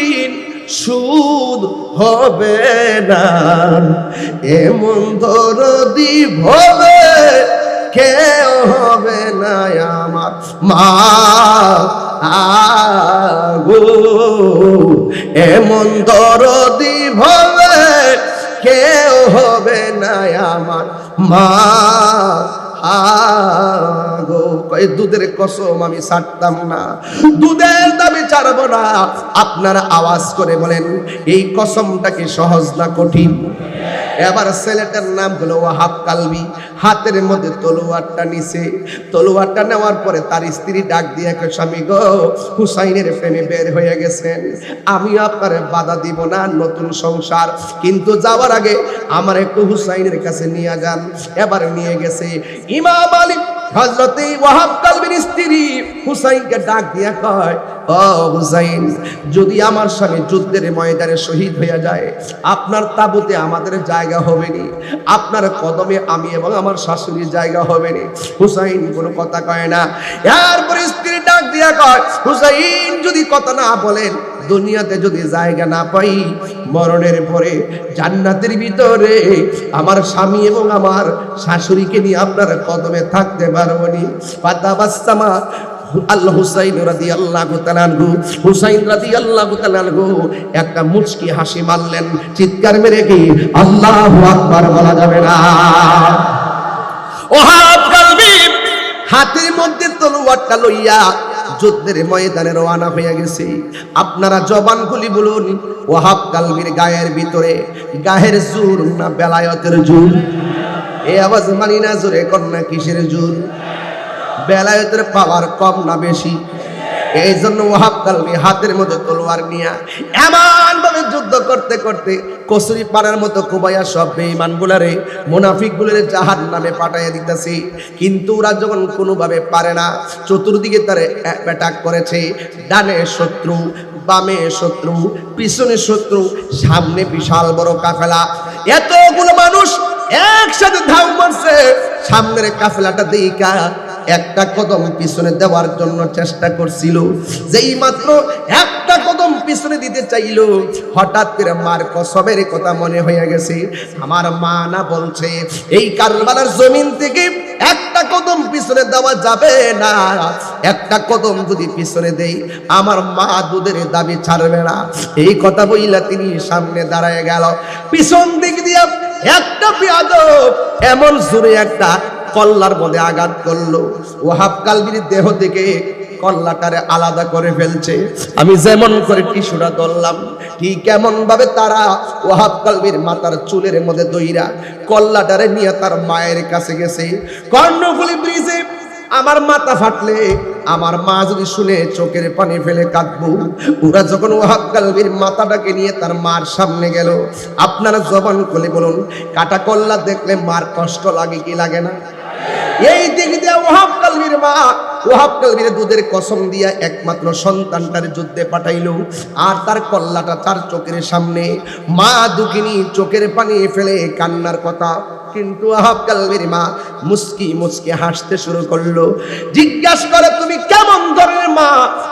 ঋণ সুদ হবে না। এমন দরদি হবে কেউ হবে না আমার মা গো, এমন দরদি হবে কেউ হবে না আমার মা গো। কই দুধের কসম আমি ছাড়তাম না, দুধের দাবি ছাড়বো না। আপনারা আওয়াজ করে বলেন, এই কসমটা কি সহজ না কঠিন? এবার ছেলেটার নাম হলো ওয়াহাব কালবি। হাতের মধ্যে তলোয়ারটা নিছে। তলোয়ারটা নেওয়ার পরে তার স্ত্রী ডাক দিয়ে, স্বামী গো, হুসাইনের প্রেমে বের হয়ে গেছেন, আমি আপনার বাধা দিব না, নতুন সংসার, কিন্তু যাওয়ার আগে আমার একটু হুসাইনের কাছে নিয়ে যান। এবার নিয়ে গেছে। ইমাম আলী হযরতে ওয়াহাব কালবির স্ত্রী হুসাইনকে ডাক দিয়া কয়, ও হুসাইন, যদি আমার স্বামী যুদ্ধের ময়দানে শহীদ হয়ে যায়, আপনার তাবুতে আমাদের জায়গা হবে নি, আপনার কদমে আমি এবং আমার শাশুড়ির জায়গা হবে নি। হুসাইন কোনো কথা কয় না। এরপর স্ত্রী ডাক দিয়া কয়, হুসাইন যদি কথা না বলেন, দুনিয়াতে যদি জায়গা না পাই, মরণের পরে জান্নাতের ভিতরে আমার স্বামী এবং আমার শাশুড়িকে নিয়ে আপনার কদমে থাকতে পারবো নি। ফাতাবাসসামা আল্লাহ হুসাইন রাদিয়াল্লাহু তাআলা আনহু, হুসাইন রাদিয়াল্লাহু তাআলা আনহু একটা মুচকি হাসি মারলেন। চিৎকার মেরে কি আল্লাহু আকবার বলা যাবে না? ওয়াহাব কালবি হাতের মধ্যে তলোয়ারটা লইয়া যুদ্ধের ময়দানে রওনা হয়ে গেছে। আপনারা জবান খুলি বলুন, ওয়াহাব কালবির গায়ের ভিতরে গায়ের জোর না বেলায়েতের জোর? এই আওয়াজ মানি না, জোরে কন্যা কিসের জোর? বেলায়েতের পাওয়ার কম না বেশি? এই জন্য ওয়াহাব কালবি হাতের মধ্যে তলোয়ার নিয়া এমন ভাবে যুদ্ধ করতে করতে কসুরি পাড়ার মতো কোবাইয়া সব বেঈমান গুলারে, মুনাফিক গুলারে জাহান্নামে পাঠাইয়া দিতেছে। কিন্তু ওরা যখন কোনোভাবে পারে না, চতুর্দিকে তারে অ্যাটাক করেছে। ডানে শত্রু, বামে শত্রু, পিছনে শত্রু, সামনে বিশাল বড় কাফেলা, এতগুলো মানুষ একসাথে ধাও মারছে। সামনের কাফেলাটা দেইকা একটা কদম পিছনে দেওয়ার জন্য চেষ্টা করছিল। যেই মাত্র একটা কদম পিছনে দিতে চাইল, হঠাৎ করে মার কসমের কথা মনে হয়ে গেছে। আমার মা না বলছে এই কারবালার জমিন থেকে একটা কদম পিছনে দেওয়া যাবে না, একটা কদম যদি পিছনে দেই আমার মা দুধের দাবি ছাড়বে না। এই কথা বইলা তিনি সামনে দাঁড়ায় গেল। পিছন দিক দিয়ে একটা বেয়াদব এমন জোরে একটা কল্লার মধ্যে আঘাত করলো। ওয়াহাব কালবির দেহ থেকে কল্লাটারে আলাদা করে ফেলছে। আমি যেমন করে টিস্যুটা ধরলাম, ঠিক এমন ভাবে তারা ওয়াহাব কালবির মাথার চুলের মধ্যে দইরা কল্লাটারে নিয়ে তার মায়ের কাছে গেছে। কর্ণফুলী ব্রিজে আমার মাথা ফাটলে আমার মা যদি শুনে চোখের পানি ফেলে কাঁদবো। ওরা যখন ওয়াহাব কালবির মাথাটাকে নিয়ে তার মার সামনে গেল, আপনারা জবান খুলে বলুন, কাটা কল্লা দেখলে মার কষ্ট লাগে কি লাগে না? এই দিক দিয়ে ওয়াহাব কালবির মা ওয়াহাব কালবির দুধের কসম দিয়া একমাত্র সন্তানটার যুদ্ধে পাঠাইলো, আর তার কল্লাটা তার চোখের সামনে। মা দুঃখিনী চোখের পানি ফেলে কান্নার কথা, কিন্তু ওয়াহাব কালবির মা মুস্কি মুস্কি হাসতে শুরু করলো। জিজ্ঞাসা করে, তুমি কেমন ধরনের মা?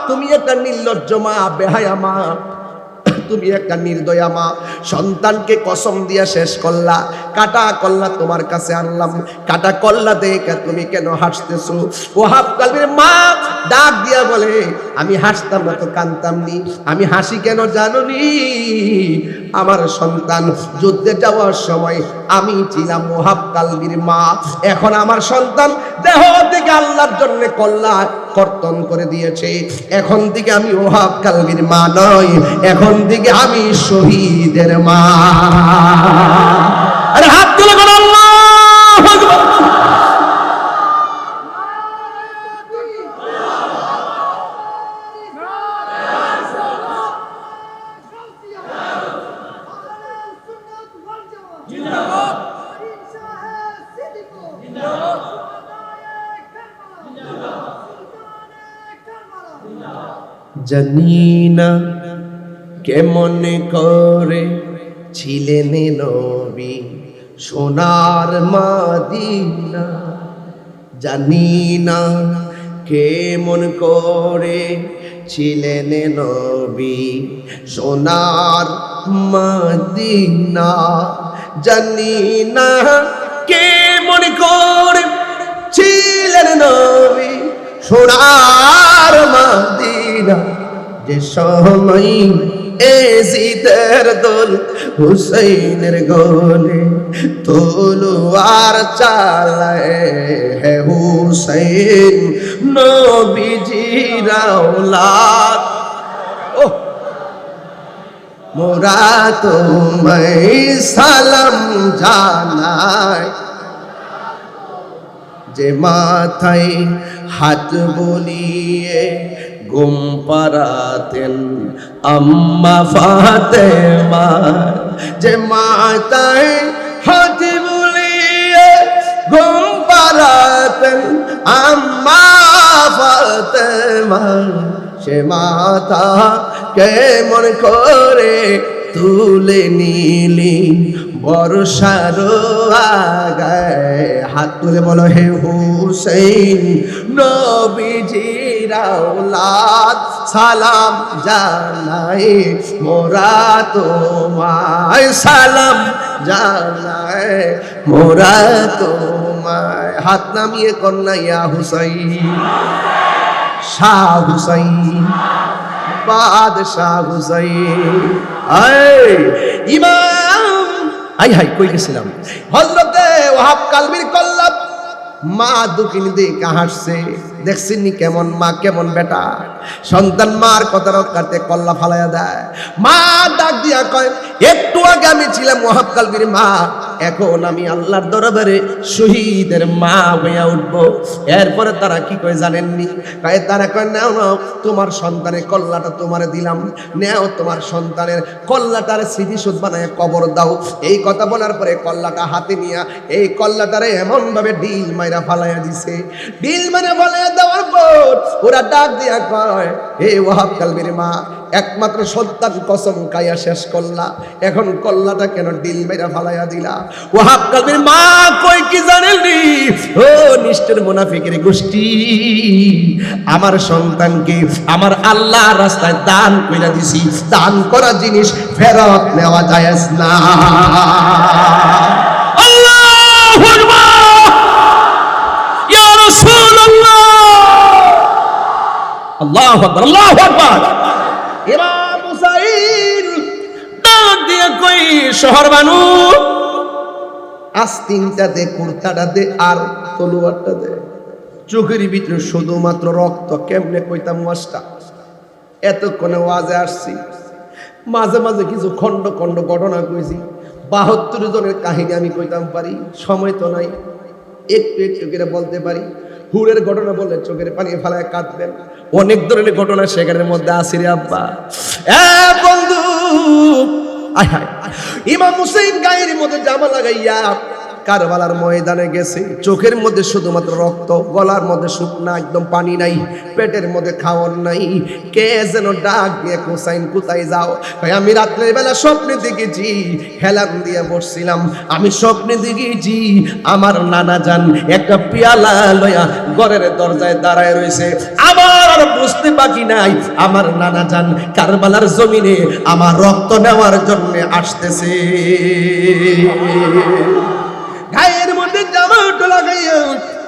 তুমি একটা নির্লজ্জ মা, বেহায়া মা, তুমি একটা নির্দয়া মা। সন্তানকে কসম দিয়া শেষ করলা, কাটা কল্লা তোমার কাছে আনলাম, কাটা কল্লা দেখে তুমি কেন হাসতেছো? ওয়াহাব কালবির মা ডাক দিয়া বলে, আমি হাসতাম না তো কানতাম নি, আমি হাসি কেন জানোনি? আমার সন্তান যুদ্ধে যাওয়ার সময় আমি ছিলাম ওয়াহাব কালবির মা, এখন আমার সন্তান দেহ থেকে আল্লাহর জন্য কল্লা কর্তন করে দিয়েছে, এখন থেকে আমি ওয়াহাব কালবির মা নয়, এখন থেকে আমি শহীদের মা। আরে হাত তুলে বলো আল্লাহু আকবার। জানি না কেমন করে ছিলেন নবী সোনার মদিনা, জানি না কেমন করে ছিলেন নবী সোনার মদিনা, জানি না কেমন করে ছিলেন নবী সোনার মদিনা, যে সময় এজিদের দোল হুসাইনের গোলে তলোয়ার চালায় হে হুসাইন নবীজির আওলাদ। ও মোরা তোমায় সালাম জানাই, যে মাথায় হাত বলিয়ে ঘুম পাড়াতেন আম্মা ফাতেমা, যে মাথায় হাত বলিয়ে ঘুম পাড়াতেন আম্মা ফাতেমা, সে মাথা কেমন করে তুলে নিলি বর্ষার আগায়। হাত তুলে বলো হে হুসেইন নবীজির আওলাদ সালাম জানাই, মোরা তোমায় সালাম জানাই, মোরা তোমায়। হাত নামিয়ে কন্যা ইয়া হুসাইন, শাহ হুসাইন, বাদশাহ হুসাইন। আয় ইমাম, আই হাই কই গেছিলাম, হযরতে ওয়াহাব কালবির কল্লাব মা দুঃখিনী দেখে হাসছে। দেখছিনি কেমন মা কেমন বেটা, সন্তান মার কথা রক্ষার্থে কল্লা ফালাইয়া দেয়। মা ডাক দিয়া কয়, একটু আগে আমি ছিলাম ওয়াহাব কালবির মা, এখন আমি আল্লাহর দরবারে শহীদের মা হইয়া উঠব। এরপরে তারা কি কয় জানেননি? কয় তারা কয় নাও নাও তোমার সন্তানের কল্লাটা তোমারে দিলাম, নাও তোমার সন্তানের কল্লাটারে স্মৃতিসৌধ বানায় কবর দাও। এই কথা বলার পরে কল্লাটা হাতে নিয়া এই কল্লাটারে এমন ভাবে ডিল মাইরা ফালাইয়া দিছে। ডিল মাইরা ফালাইয়া দেওয়ার পর ওরা ডাক দিয়া কয়, হে ওয়াহাব কালবির মা, একমাত্র সন্তান কসম খাইয়া শেষ করলা, এখন কল্লাটা কেন ডিল মেরা ফালাইয়া দিলা? ওয়াহাব কালবির মা কই কি জানেননি? ও নিষ্ঠুর মুনাফিকের গোষ্ঠী, আমার সন্তানকে আমার আল্লাহর রাস্তায় দান কইরা দিছি, দান করা জিনিস ফেরত নেওয়া জায়েজ না। আল্লাহু আকবার, ইয়া রাসূলুল্লাহ, আল্লাহু আকবার, আল্লাহু আকবার। ইমাম হুসাইন ডাক দিয়ে কই, শহর বানু আস্তিনটা দে, কুর্তাটা দে, আর তলোয়ারটা দে। চোখের ভিতরে শুধুমাত্র রক্ত। কেমনে কইতাম ওয়াজটা? এতক্ষণে ওয়াজে আসছি, মাঝে মাঝে কিছু খণ্ড খণ্ড ঘটনা কইছি। ৭২ জনের কাহিনী আমি কইতাম পারি, সময় তো নাই, একটু একটু করে বলতে পারি। হুরের ঘটনা বললে চোখের পানি ফালায় কাঁদবেন। অনেক ধরনের ঘটনা সেখানের মধ্যে আছে রে আব্বা। বন্ধু, ইমাম হুসাইন গায়ের মধ্যে জামা লাগাইয়া কারবালার ময়দানে গেছে। চোখের মধ্যে শুধুমাত্র রক্ত, গলার মধ্যে শুকনা একদম পানি নাই, পেটের মধ্যে খাওয়ার নাই। কে যেন ডাক দিয়ে, হুসাইন কোথায় যাও? আমি রাত্রের বেলা স্বপ্নে দেখেছি, হেলান দিয়ে বসছিলাম, আমি স্বপ্নে দেখেছি আমার নানা জান একটা পেয়ালা লয়া ঘরের দরজায় দাঁড়ায় রয়েছে। আমার বুঝতে বাকি নাই, আমার নানা জান কারবালার জমিনে আমার রক্ত নেওয়ার জন্য আসতেছে। গায়ের মধ্যে জামাটা লাগাইয়া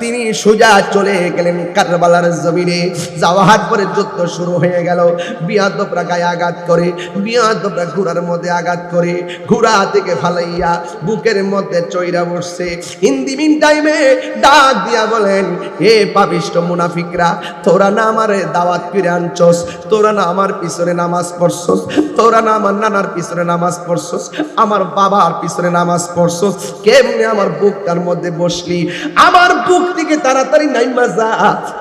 তিনি সোজা চলে গেলেন কারবালার জমিনে। যাওয়ার পরে যুদ্ধ শুরু হয়ে গেল। বিয়াদবরা গায়ে আঘাত করে, বিয়াদবরা ঘোড়ার মধ্যে আঘাত করে, ঘোড়া থেকে ফালাইয়া বুকের মধ্যে চইরা বসছে। ইন্দি মিন টাইমে ডাক দিয়া বলেন, হে পাপিষ্ট মুনাফিকরা, তোরা না আমারে দাওয়াত করে আনছস, তোরা না আমার পিছনে নামাজ পড়ছস, তোরা না আমার নানার পিছনে নামাজ পড়ছস, আমার বাবার পিছনে নামাজ পড়ছস, কেমনে আমার বুকটার মধ্যে বসলি? আমার বুক থেকে তাড়াতাড়ি নাইমা যা।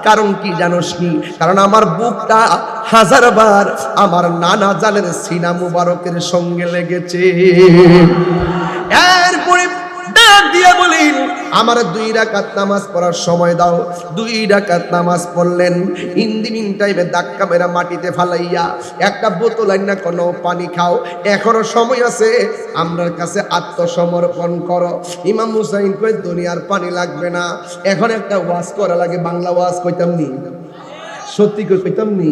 কারণ কি জানোস নি? কারণ আমার বুকটা 1000 বার আমার নানা জানের সিনা মুবারকের সঙ্গে লেগেছে। এরপরে ডাক দিয়ে বলেন, আমার 2 রাকাত নামাজ পড়ার সময় দাও। 2 রাকাত নামাজ পড়লেন। ইন্দিমিন টাইমে ধাক্কা মেরা মাটিতে ফালাইয়া একটা বোতল আইনা কোনো পানি খাও, এখনো সময় আছে, আমরার কাছে আত্মসমর্পণ করো। ইমাম হুসাইন কই, দুনিয়ার পানি লাগবে না, এখন একটা ওয়াজ করা লাগে। বাংলা ওয়াজ কইতাম নি? সত্যি কইতাম নি?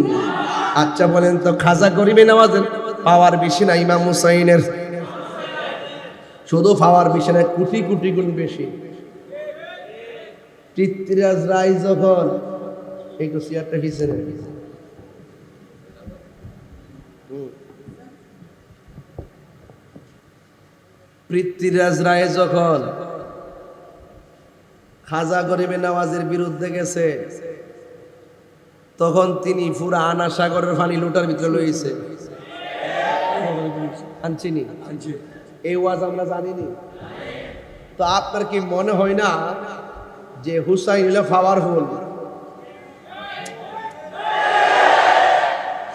আচ্ছা বলেন তো, খাজা গরিবে নামাজের পাওয়ার বেশি না ইমাম হুসাইনের? শুধু পাওয়ার বেশি না, কোটি কোটি গুণ বেশি। পৃথ্বীরাজ রায় যখন একটু চেয়ারটা পিছনে, পৃথ্বীরাজ রায় যখন খাজা গরিবে নওয়াজের বিরুদ্ধে গেছে, তখন তিনি পুরা আনা সাগরের পানি লুটার ভিতরে লইছে। আনছিনি, এই ওয়াজ আমরা জানিনি। তো আপনার কি মনে হয় না যে হুসাইন হলো পাওয়ারফুল?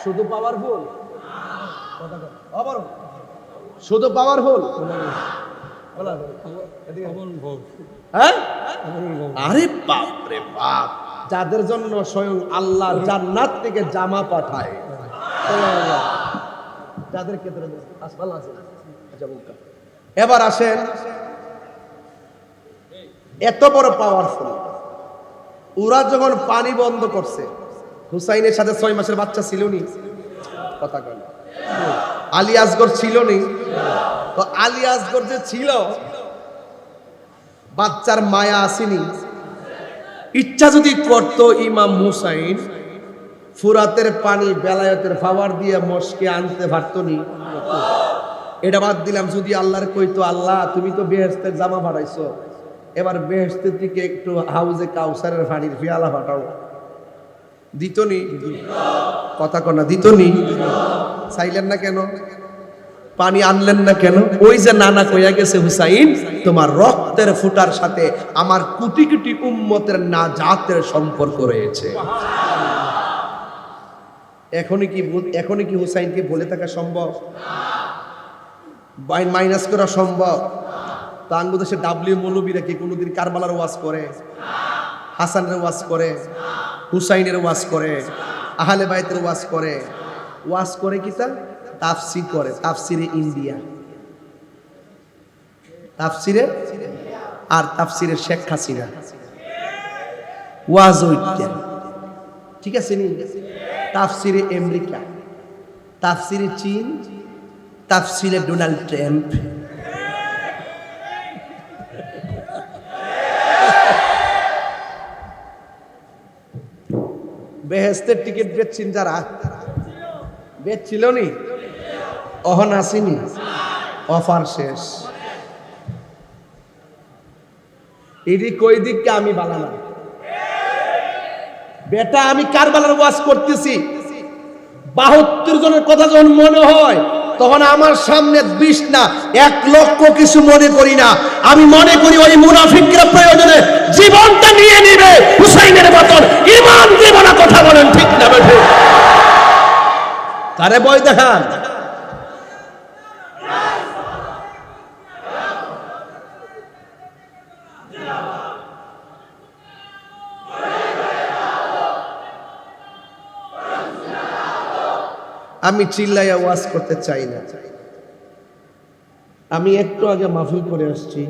শুধু পাওয়ারফুল? শুধু পাওয়ারফুল? হ্যাঁ, আরে বাপ রে বাপ, যাদের জন্য স্বয়ং আল্লাহ জান্নাত থেকে জামা পাঠায়, যাদের ক্ষেত্রে আসমাল আছে। এবার আসেন, এত বড় পাওয়ারফুল, ওরা যখন পানি বন্ধ করছে, হুসাইনের সাথে 6 মাসের বাচ্চা ছিল নি? কথা কয় না। আলী আসগর ছিল নি? তো আলী আসগর যে ছিল, বাচ্চার মায়া আসেনি? ইচ্ছা যদি করত ইমাম হুসাইন ফুরাতের পানি বেলায়েতের পাওয়ার দিয়ে মস্কে আনতে পারতো নি? এটা বাদ দিলাম, যদি আল্লাহর কইতো আল্লাহ তুমি তো বেহেশতের জামা পাঠাইছো, এবার বেহেশতের দিকে একটু হাউজে কাউসারের পানির পেয়ালা পাঠাও, দিত নি? কথা কনা দিত নি? চাইলেন না কেন? পানি আনলেন না কেন? ওই যে নানা কইয়া গেছে হুসাইন, তোমার রক্তের ফুটার সাথে আমার কোটি কোটি উম্মতের নাজাতের সম্পর্ক রয়েছে। এখনই কি হুসাইনকে বলে থাকা সম্ভব? মাইনাস করা সম্ভব? বাংলাদেশে ডাব্লিউ মৌলবীরা কি কোনোদিন কারবালার ওয়াজ করে, হাসানের ওয়াজ করে, হুসাইনের ওয়াজ করে, আহলে বাইতের ওয়াজ করে? ওয়াজ করে কি তা? তাফসীর করে, তাফসিরে ইন্ডিয়া, তাফসিরে আর তাফসিরে শেখ হাসিনা ওয়াজ ওইটা, ঠিক আছে নি? তাফসিরে আমেরিকা, তাফসিরে চীন, তাফসিরে ডোনাল্ড ট্রাম্প। বেহেশতের টিকিট বেচছেন যারা, বেচছিল নি? অহন আসেনি, অফার শেষ। এদি কই দিককে আমি বানালাম বেটা, আমি কারবালার ওয়াজ করতেছি, 72 জনের কথা যখন মনে হয়, তখন আমার সামনে 20 না 1 লক্ষ কিছু মনে করি না। আমি মনে করি ওই মুনাফিকরা প্রয়োজনে জীবনটা নিয়ে নিবে, হুসাইনের মতন ঈমান দেব না। কথা বলেন ঠিক না বেঠে? তারে বই দেখান। আমি চিল্লাইয়া ওয়াজ করতে চাই না। আমি একটু আগে মাহফিল করে আসছি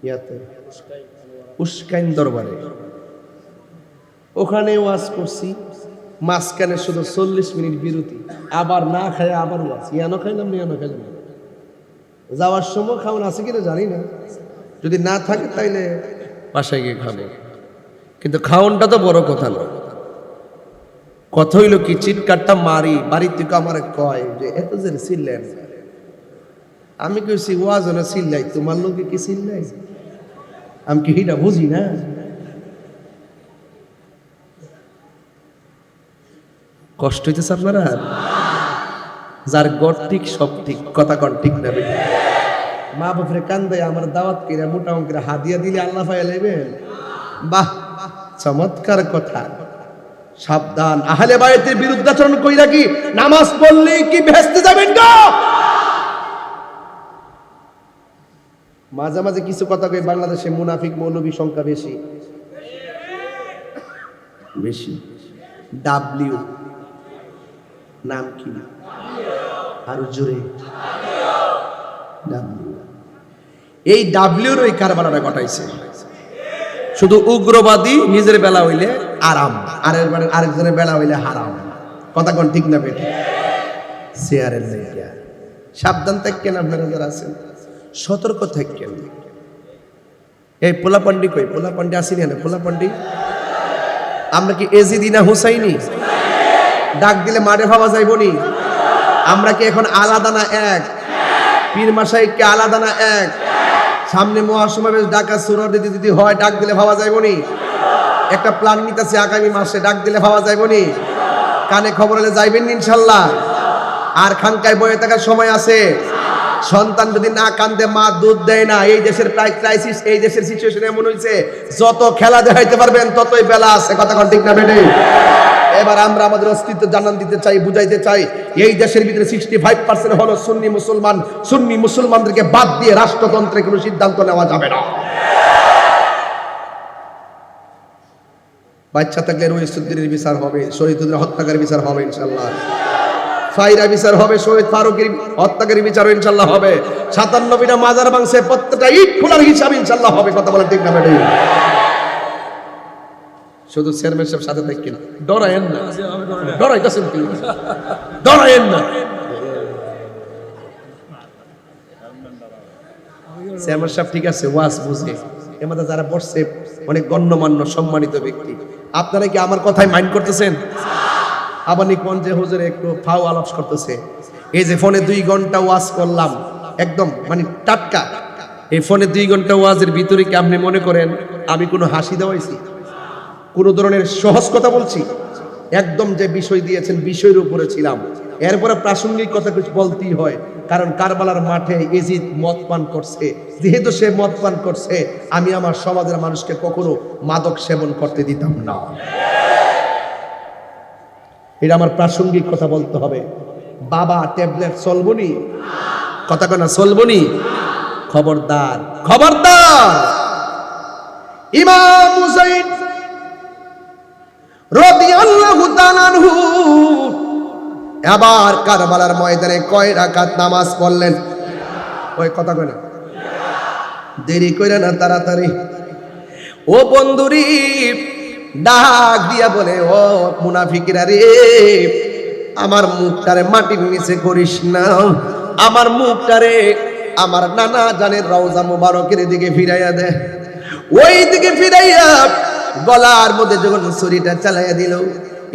ইয়াতে উস্কাইন দরবারে, ওখানে ওয়াজ করছি, মাঝখানে শুধু 40 মিনিট বিরতি, আবার না খায় আবার ওয়াজ। ইয়ানো খাইলাম না, ইয়ানো খাইলাম না। যাওয়ার সময় খাওয়ান আছে কিনা জানি না, যদি না থাকে তাইলে বাসায় গিয়ে খাবো, কিন্তু খাওয়ানটা তো বড় কথা না। কথা হইল কি, চিৎকারটা মারি, বাড়ির থেকে আমার কয় যে এত যে চিল্লেন। আমি কইছি ওয়াজ না চিল্লাই, তোমার লোকে কি চিল্লাই? আমি কি এটা বুঝি না? কষ্ট হইতেছে আপনারা? যার গড় ঠিক সব ঠিক, কথা কন ঠিক না? মা বাপরে কান্দাই আমার দাওয়াত করে মোটা অঙ্কের হাদিয়া দিলে আল্লাহ পাইয়া লইবেন। বাহ, চমৎকার কথা। সাবধান, আহলে বাইতের বিরুদ্ধাচরণ কইরা কি নামাজ পড়লেই কি ভেস্তে যাবেন গো? মাঝে মাঝে কিছু কথা কই, বাংলাদেশে মুনাফিক মৌলবী সংখ্যা বেশি বেশি। ডাব্লিউ নাম কি? আর জোরে ডাব্লিউ। এই ডাব্লিউর ওই কারবারটা ঘটাইছে। শুধু উগ্রবাদী নিজের বেলা হইলে আরাম, আরেকজনের বেলা হইলে হারাম। কথা কোন ঠিক না বেটি? শেয়ারের লেগে সাবধান থাকেন, আপনারা যারা আছেন সতর্ক থাকেন। এই পোলাপান্ডি কই? পোলাপান্ডি আসিনি না? পোলাপান্ডি আমরা কি এজিদিনা হুসাইনি? ডাক দিলে মারে ভাবা যাইবনি? আমরা কি এখন আলাদা না এক? পীর মাসাই কি আলাদা না এক? সামনে মহাসমাবেশ ঢাকা সুরত যদি হয়, ডাক দিলে ভাবা যাইবনি? একটা প্ল্যান নিতেছে আগামী মাসে, ডাক দিলে ভাবা যাইবনি? কানে খবর হলে যাইবেন ইনশাল্লাহ? আর খানকায় বয়ে থাকার সময় আছে? সন্তান যদি না কান্দে মা দুধ দেয় না। এই দেশের ক্রাইসিস, এই দেশের সিচুয়েশন এমন হয়েছে, যত খেলা দেখাইতে পারবেন ততই বেলা আছে। কথা কোন ঠিক না বেটে? এবার আমরা আমাদের অস্তিত্ব জানান দিতে চাই, বুঝাইতে চাই। এই দেশের ভিতরে 65% হলো সুন্নি মুসলমান। সুন্নি মুসলমানদেরকে বাদ দিয়ে রাষ্ট্রতন্ত্রে কোনো সিদ্ধান্ত নেওয়া যাবে না। বাচ্চা থাকলে রইসুদ্দিনের বিচার হবে, শহীদুদ্দিনের হত্যাকারী বিচার হবে ইনশাআল্লাহ। ফাইরা বিচার হবে, শহীদ ফারুকের হত্যাকারী বিচার ইনশাআল্লাহ হবে। 97টা মাজার ভাঙছে, প্রত্যেকটা ইট খোলার হিসাব ইনশাআল্লাহ হবে। কথা বলেন ঠিক না বেটে? শুধু চেয়ারম্যান সাহেব সাথে থাকেন, ডরায়েন না। ডরাইতেছেন কি? ডরায়েন না। চেয়ারম্যান সাহেব ঠিক আছে, ওয়াজ বুঝে। এর মধ্যে যারা বসছে অনেক গণ্যমান্য সম্মানিত ব্যক্তি। আপনারা কি আমার কথাই মাইন্ড করতেছেন? আবার নিকমঞ্জে হুজুর একটু ফাও আলাপ করতেছে। এই যে ফোনে 2 ঘন্টা ওয়াজ করলাম, একদম মানে টাটকা। এই ফোনে 2 ঘন্টা ওয়াজের ভিতরে কি আপনি মনে করেন আমি কোনো হাসি দেওয়াইছি, কোনো ধরনের সহজ কথা বলছি? একদম যে বিষয় দিয়েছেন বিষয়ের উপরে ছিলাম। এরপরে প্রাসঙ্গিক কথা কিছু বলতেই হয়, কারণ কারবালার মাঠে এজিদ মদ পান করছে। যেহেতু সে মদ পান করছে, আমি আমার সমাজের মানুষকে কখনো মাদক সেবন করতে দিতাম না। এটা আমার প্রাসঙ্গিক কথা বলতে হবে। বাবা ট্যাবলেট চলবনি? কথা কেনা চলবনি? খবরদার, খবরদার। ইমাম হুসাইন রাদিয়াল্লাহু তাআলা আনহু আবার কারবালার ময়দানে কয় রাকাত নামাজ পড়লেন? ওই কথা কয় না, দেরি কইরা না, তাড়াতাড়ি। ও বন্ধুরি ডাক দিয়া বলে, ও মুনাফিকরা রে, আমার মুখটারে মাটির নিচে করিস না। আমার মুখটারে আমার নানা জানের রওজা মুবারকের দিকে ফিরাইয়া দে। ওই দিকে ফিরাইয়া গলার মধ্যে যখন ছুরিটা চালাইয়া দিল,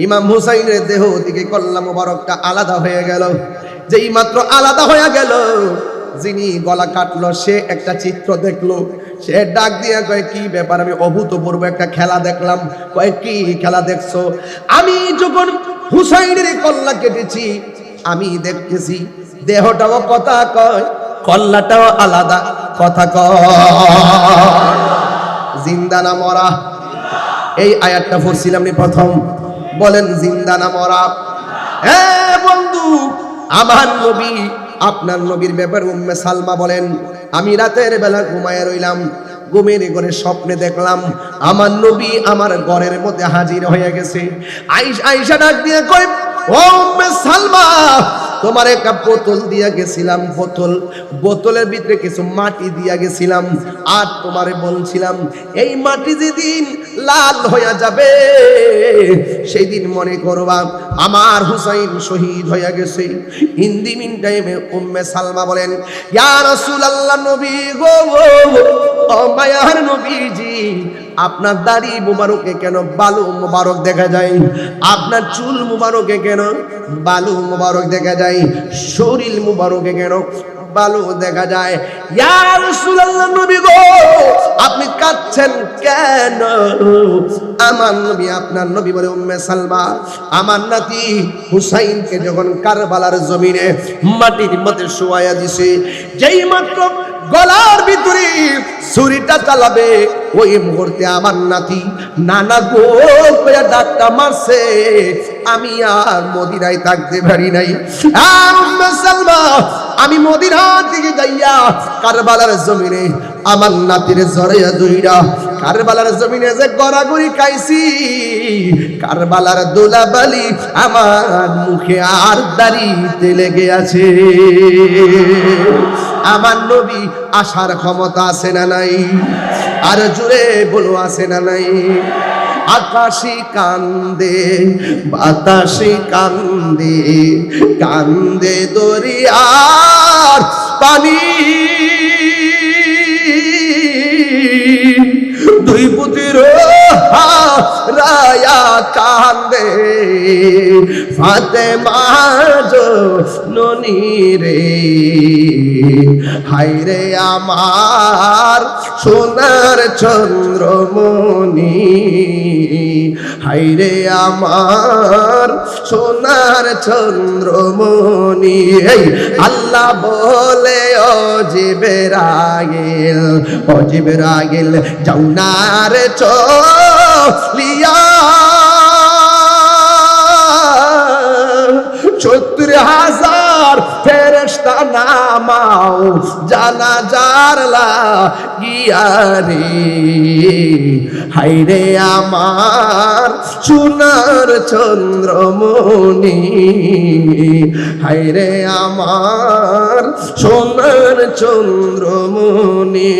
ইমাম হুসাইনের দেহ থেকে কল্লা মুবারকটা আলাদা হয়ে গেল। যেই মাত্র আলাদা হয়ে গেল, যিনি গলা কাটলো সে একটা চিত্র দেখলো। সে ডাক দিয়ে কয়, কি ব্যাপার? আমি অভূতপূর্ব একটা খেলা দেখলাম। কয়, কি খেলা দেখছো? আমি যখন হুসাইনের কল্লা কেটেছি, আমি দেখতেছি দেহটাও কথা কয়, কল্লাটাও আলাদা কথা কয়। জিন্দা না মরা? এই আয়াতটা পড়ছিলাম নি প্রথম। বলেন জিন্দা না মরা? হ্যাঁ বন্ধু, আমার নবী, আপনার নবীর ব্যাপারে উম্মে সালমা বলেন, আমি রাতের বেলা ঘুমায় রইলাম, ঘুমের ঘরে স্বপ্নে দেখলাম আমার নবী আমার ঘরের মধ্যে হাজির হয়ে গেছে। আয়েশা ডাক দিয়ে কয়, ও উম্মে সালমা, তোমার একটা বোতল দিয়া গেছিলাম, বোতলের ভিতরে কিছু মাটি দিয়া গেছিলাম, আর তোমারে বলছিলাম এই মাটি যেদিন লাল হয়ে যাবে সেই দিন মনে করবা আমার হুসাইন শহীদ হয়ে গেছে। ইন দি মিন টাইমে উম্মে সালমা বলেন, ইয়া রাসূলুল্লাহ, নবী গো, ও মায়ার নবীজি, আপনার দাড়ি মুবারকে কেন বালু মুবারক দেখা যায়? আপনার চুল মুবারকে কেন বালু মুবারক দেখা যায়? শরীর মুবারকে কেন বালু দেখা যায়? ইয়া রাসূলুল্লাহ, নবী গো, আপনি কাঁদছেন কেন? আমার নবী, আপনার নবী বলে, উম্মে সালমা, আমার নাতি হুসাইনকে যখন কারবালার জমিনে মাটির মধ্যে শোয়ায়া দিছে, যেই মাত্র গলার ভিতরে ছুরিটা চালাবে, ওই মুহূর্তে আমার নাতি নানা গো কইয়া ডাকটা মারছে। আমি আর মদিনায় থাকতে পারি নাই। আর উম্মে সালমা, আমি মদিনার দিকে যাইয়া কারবালার জমিনে আমার নাতির জড়াইয়া ধইরা কারবালার জমিনে যে গড়াগড়ি খাইছি, কারবালার দোলাবালি আমার মুখে আর দাড়িতে লেগে আছে। আমার নবী আসার ক্ষমতা আছে না নাই? আর জুড়ে বলো, আছে না নাই? আকাশে কান্দে, বাতাসে কান্দে, কান্দে দরিয়ার পানি, দুই পুতির রায়া কান্দে, ফাতেমা জননী রে, হায় রে আমার সোনার চন্দ্রমণি, হাইরে আমার সোনার চন্দ্রমণি। এই আল্লাহ বলে ও জিবরাইল, ও জিবরাইল যাও না রে চলিয়া, 70,000 ফেরেশতা নামাও জানাজার লাগিয়া রে। হায়রে আমার সোনার চন্দ্রমণি, হায়রে আমার সোনার চন্দ্রমণি।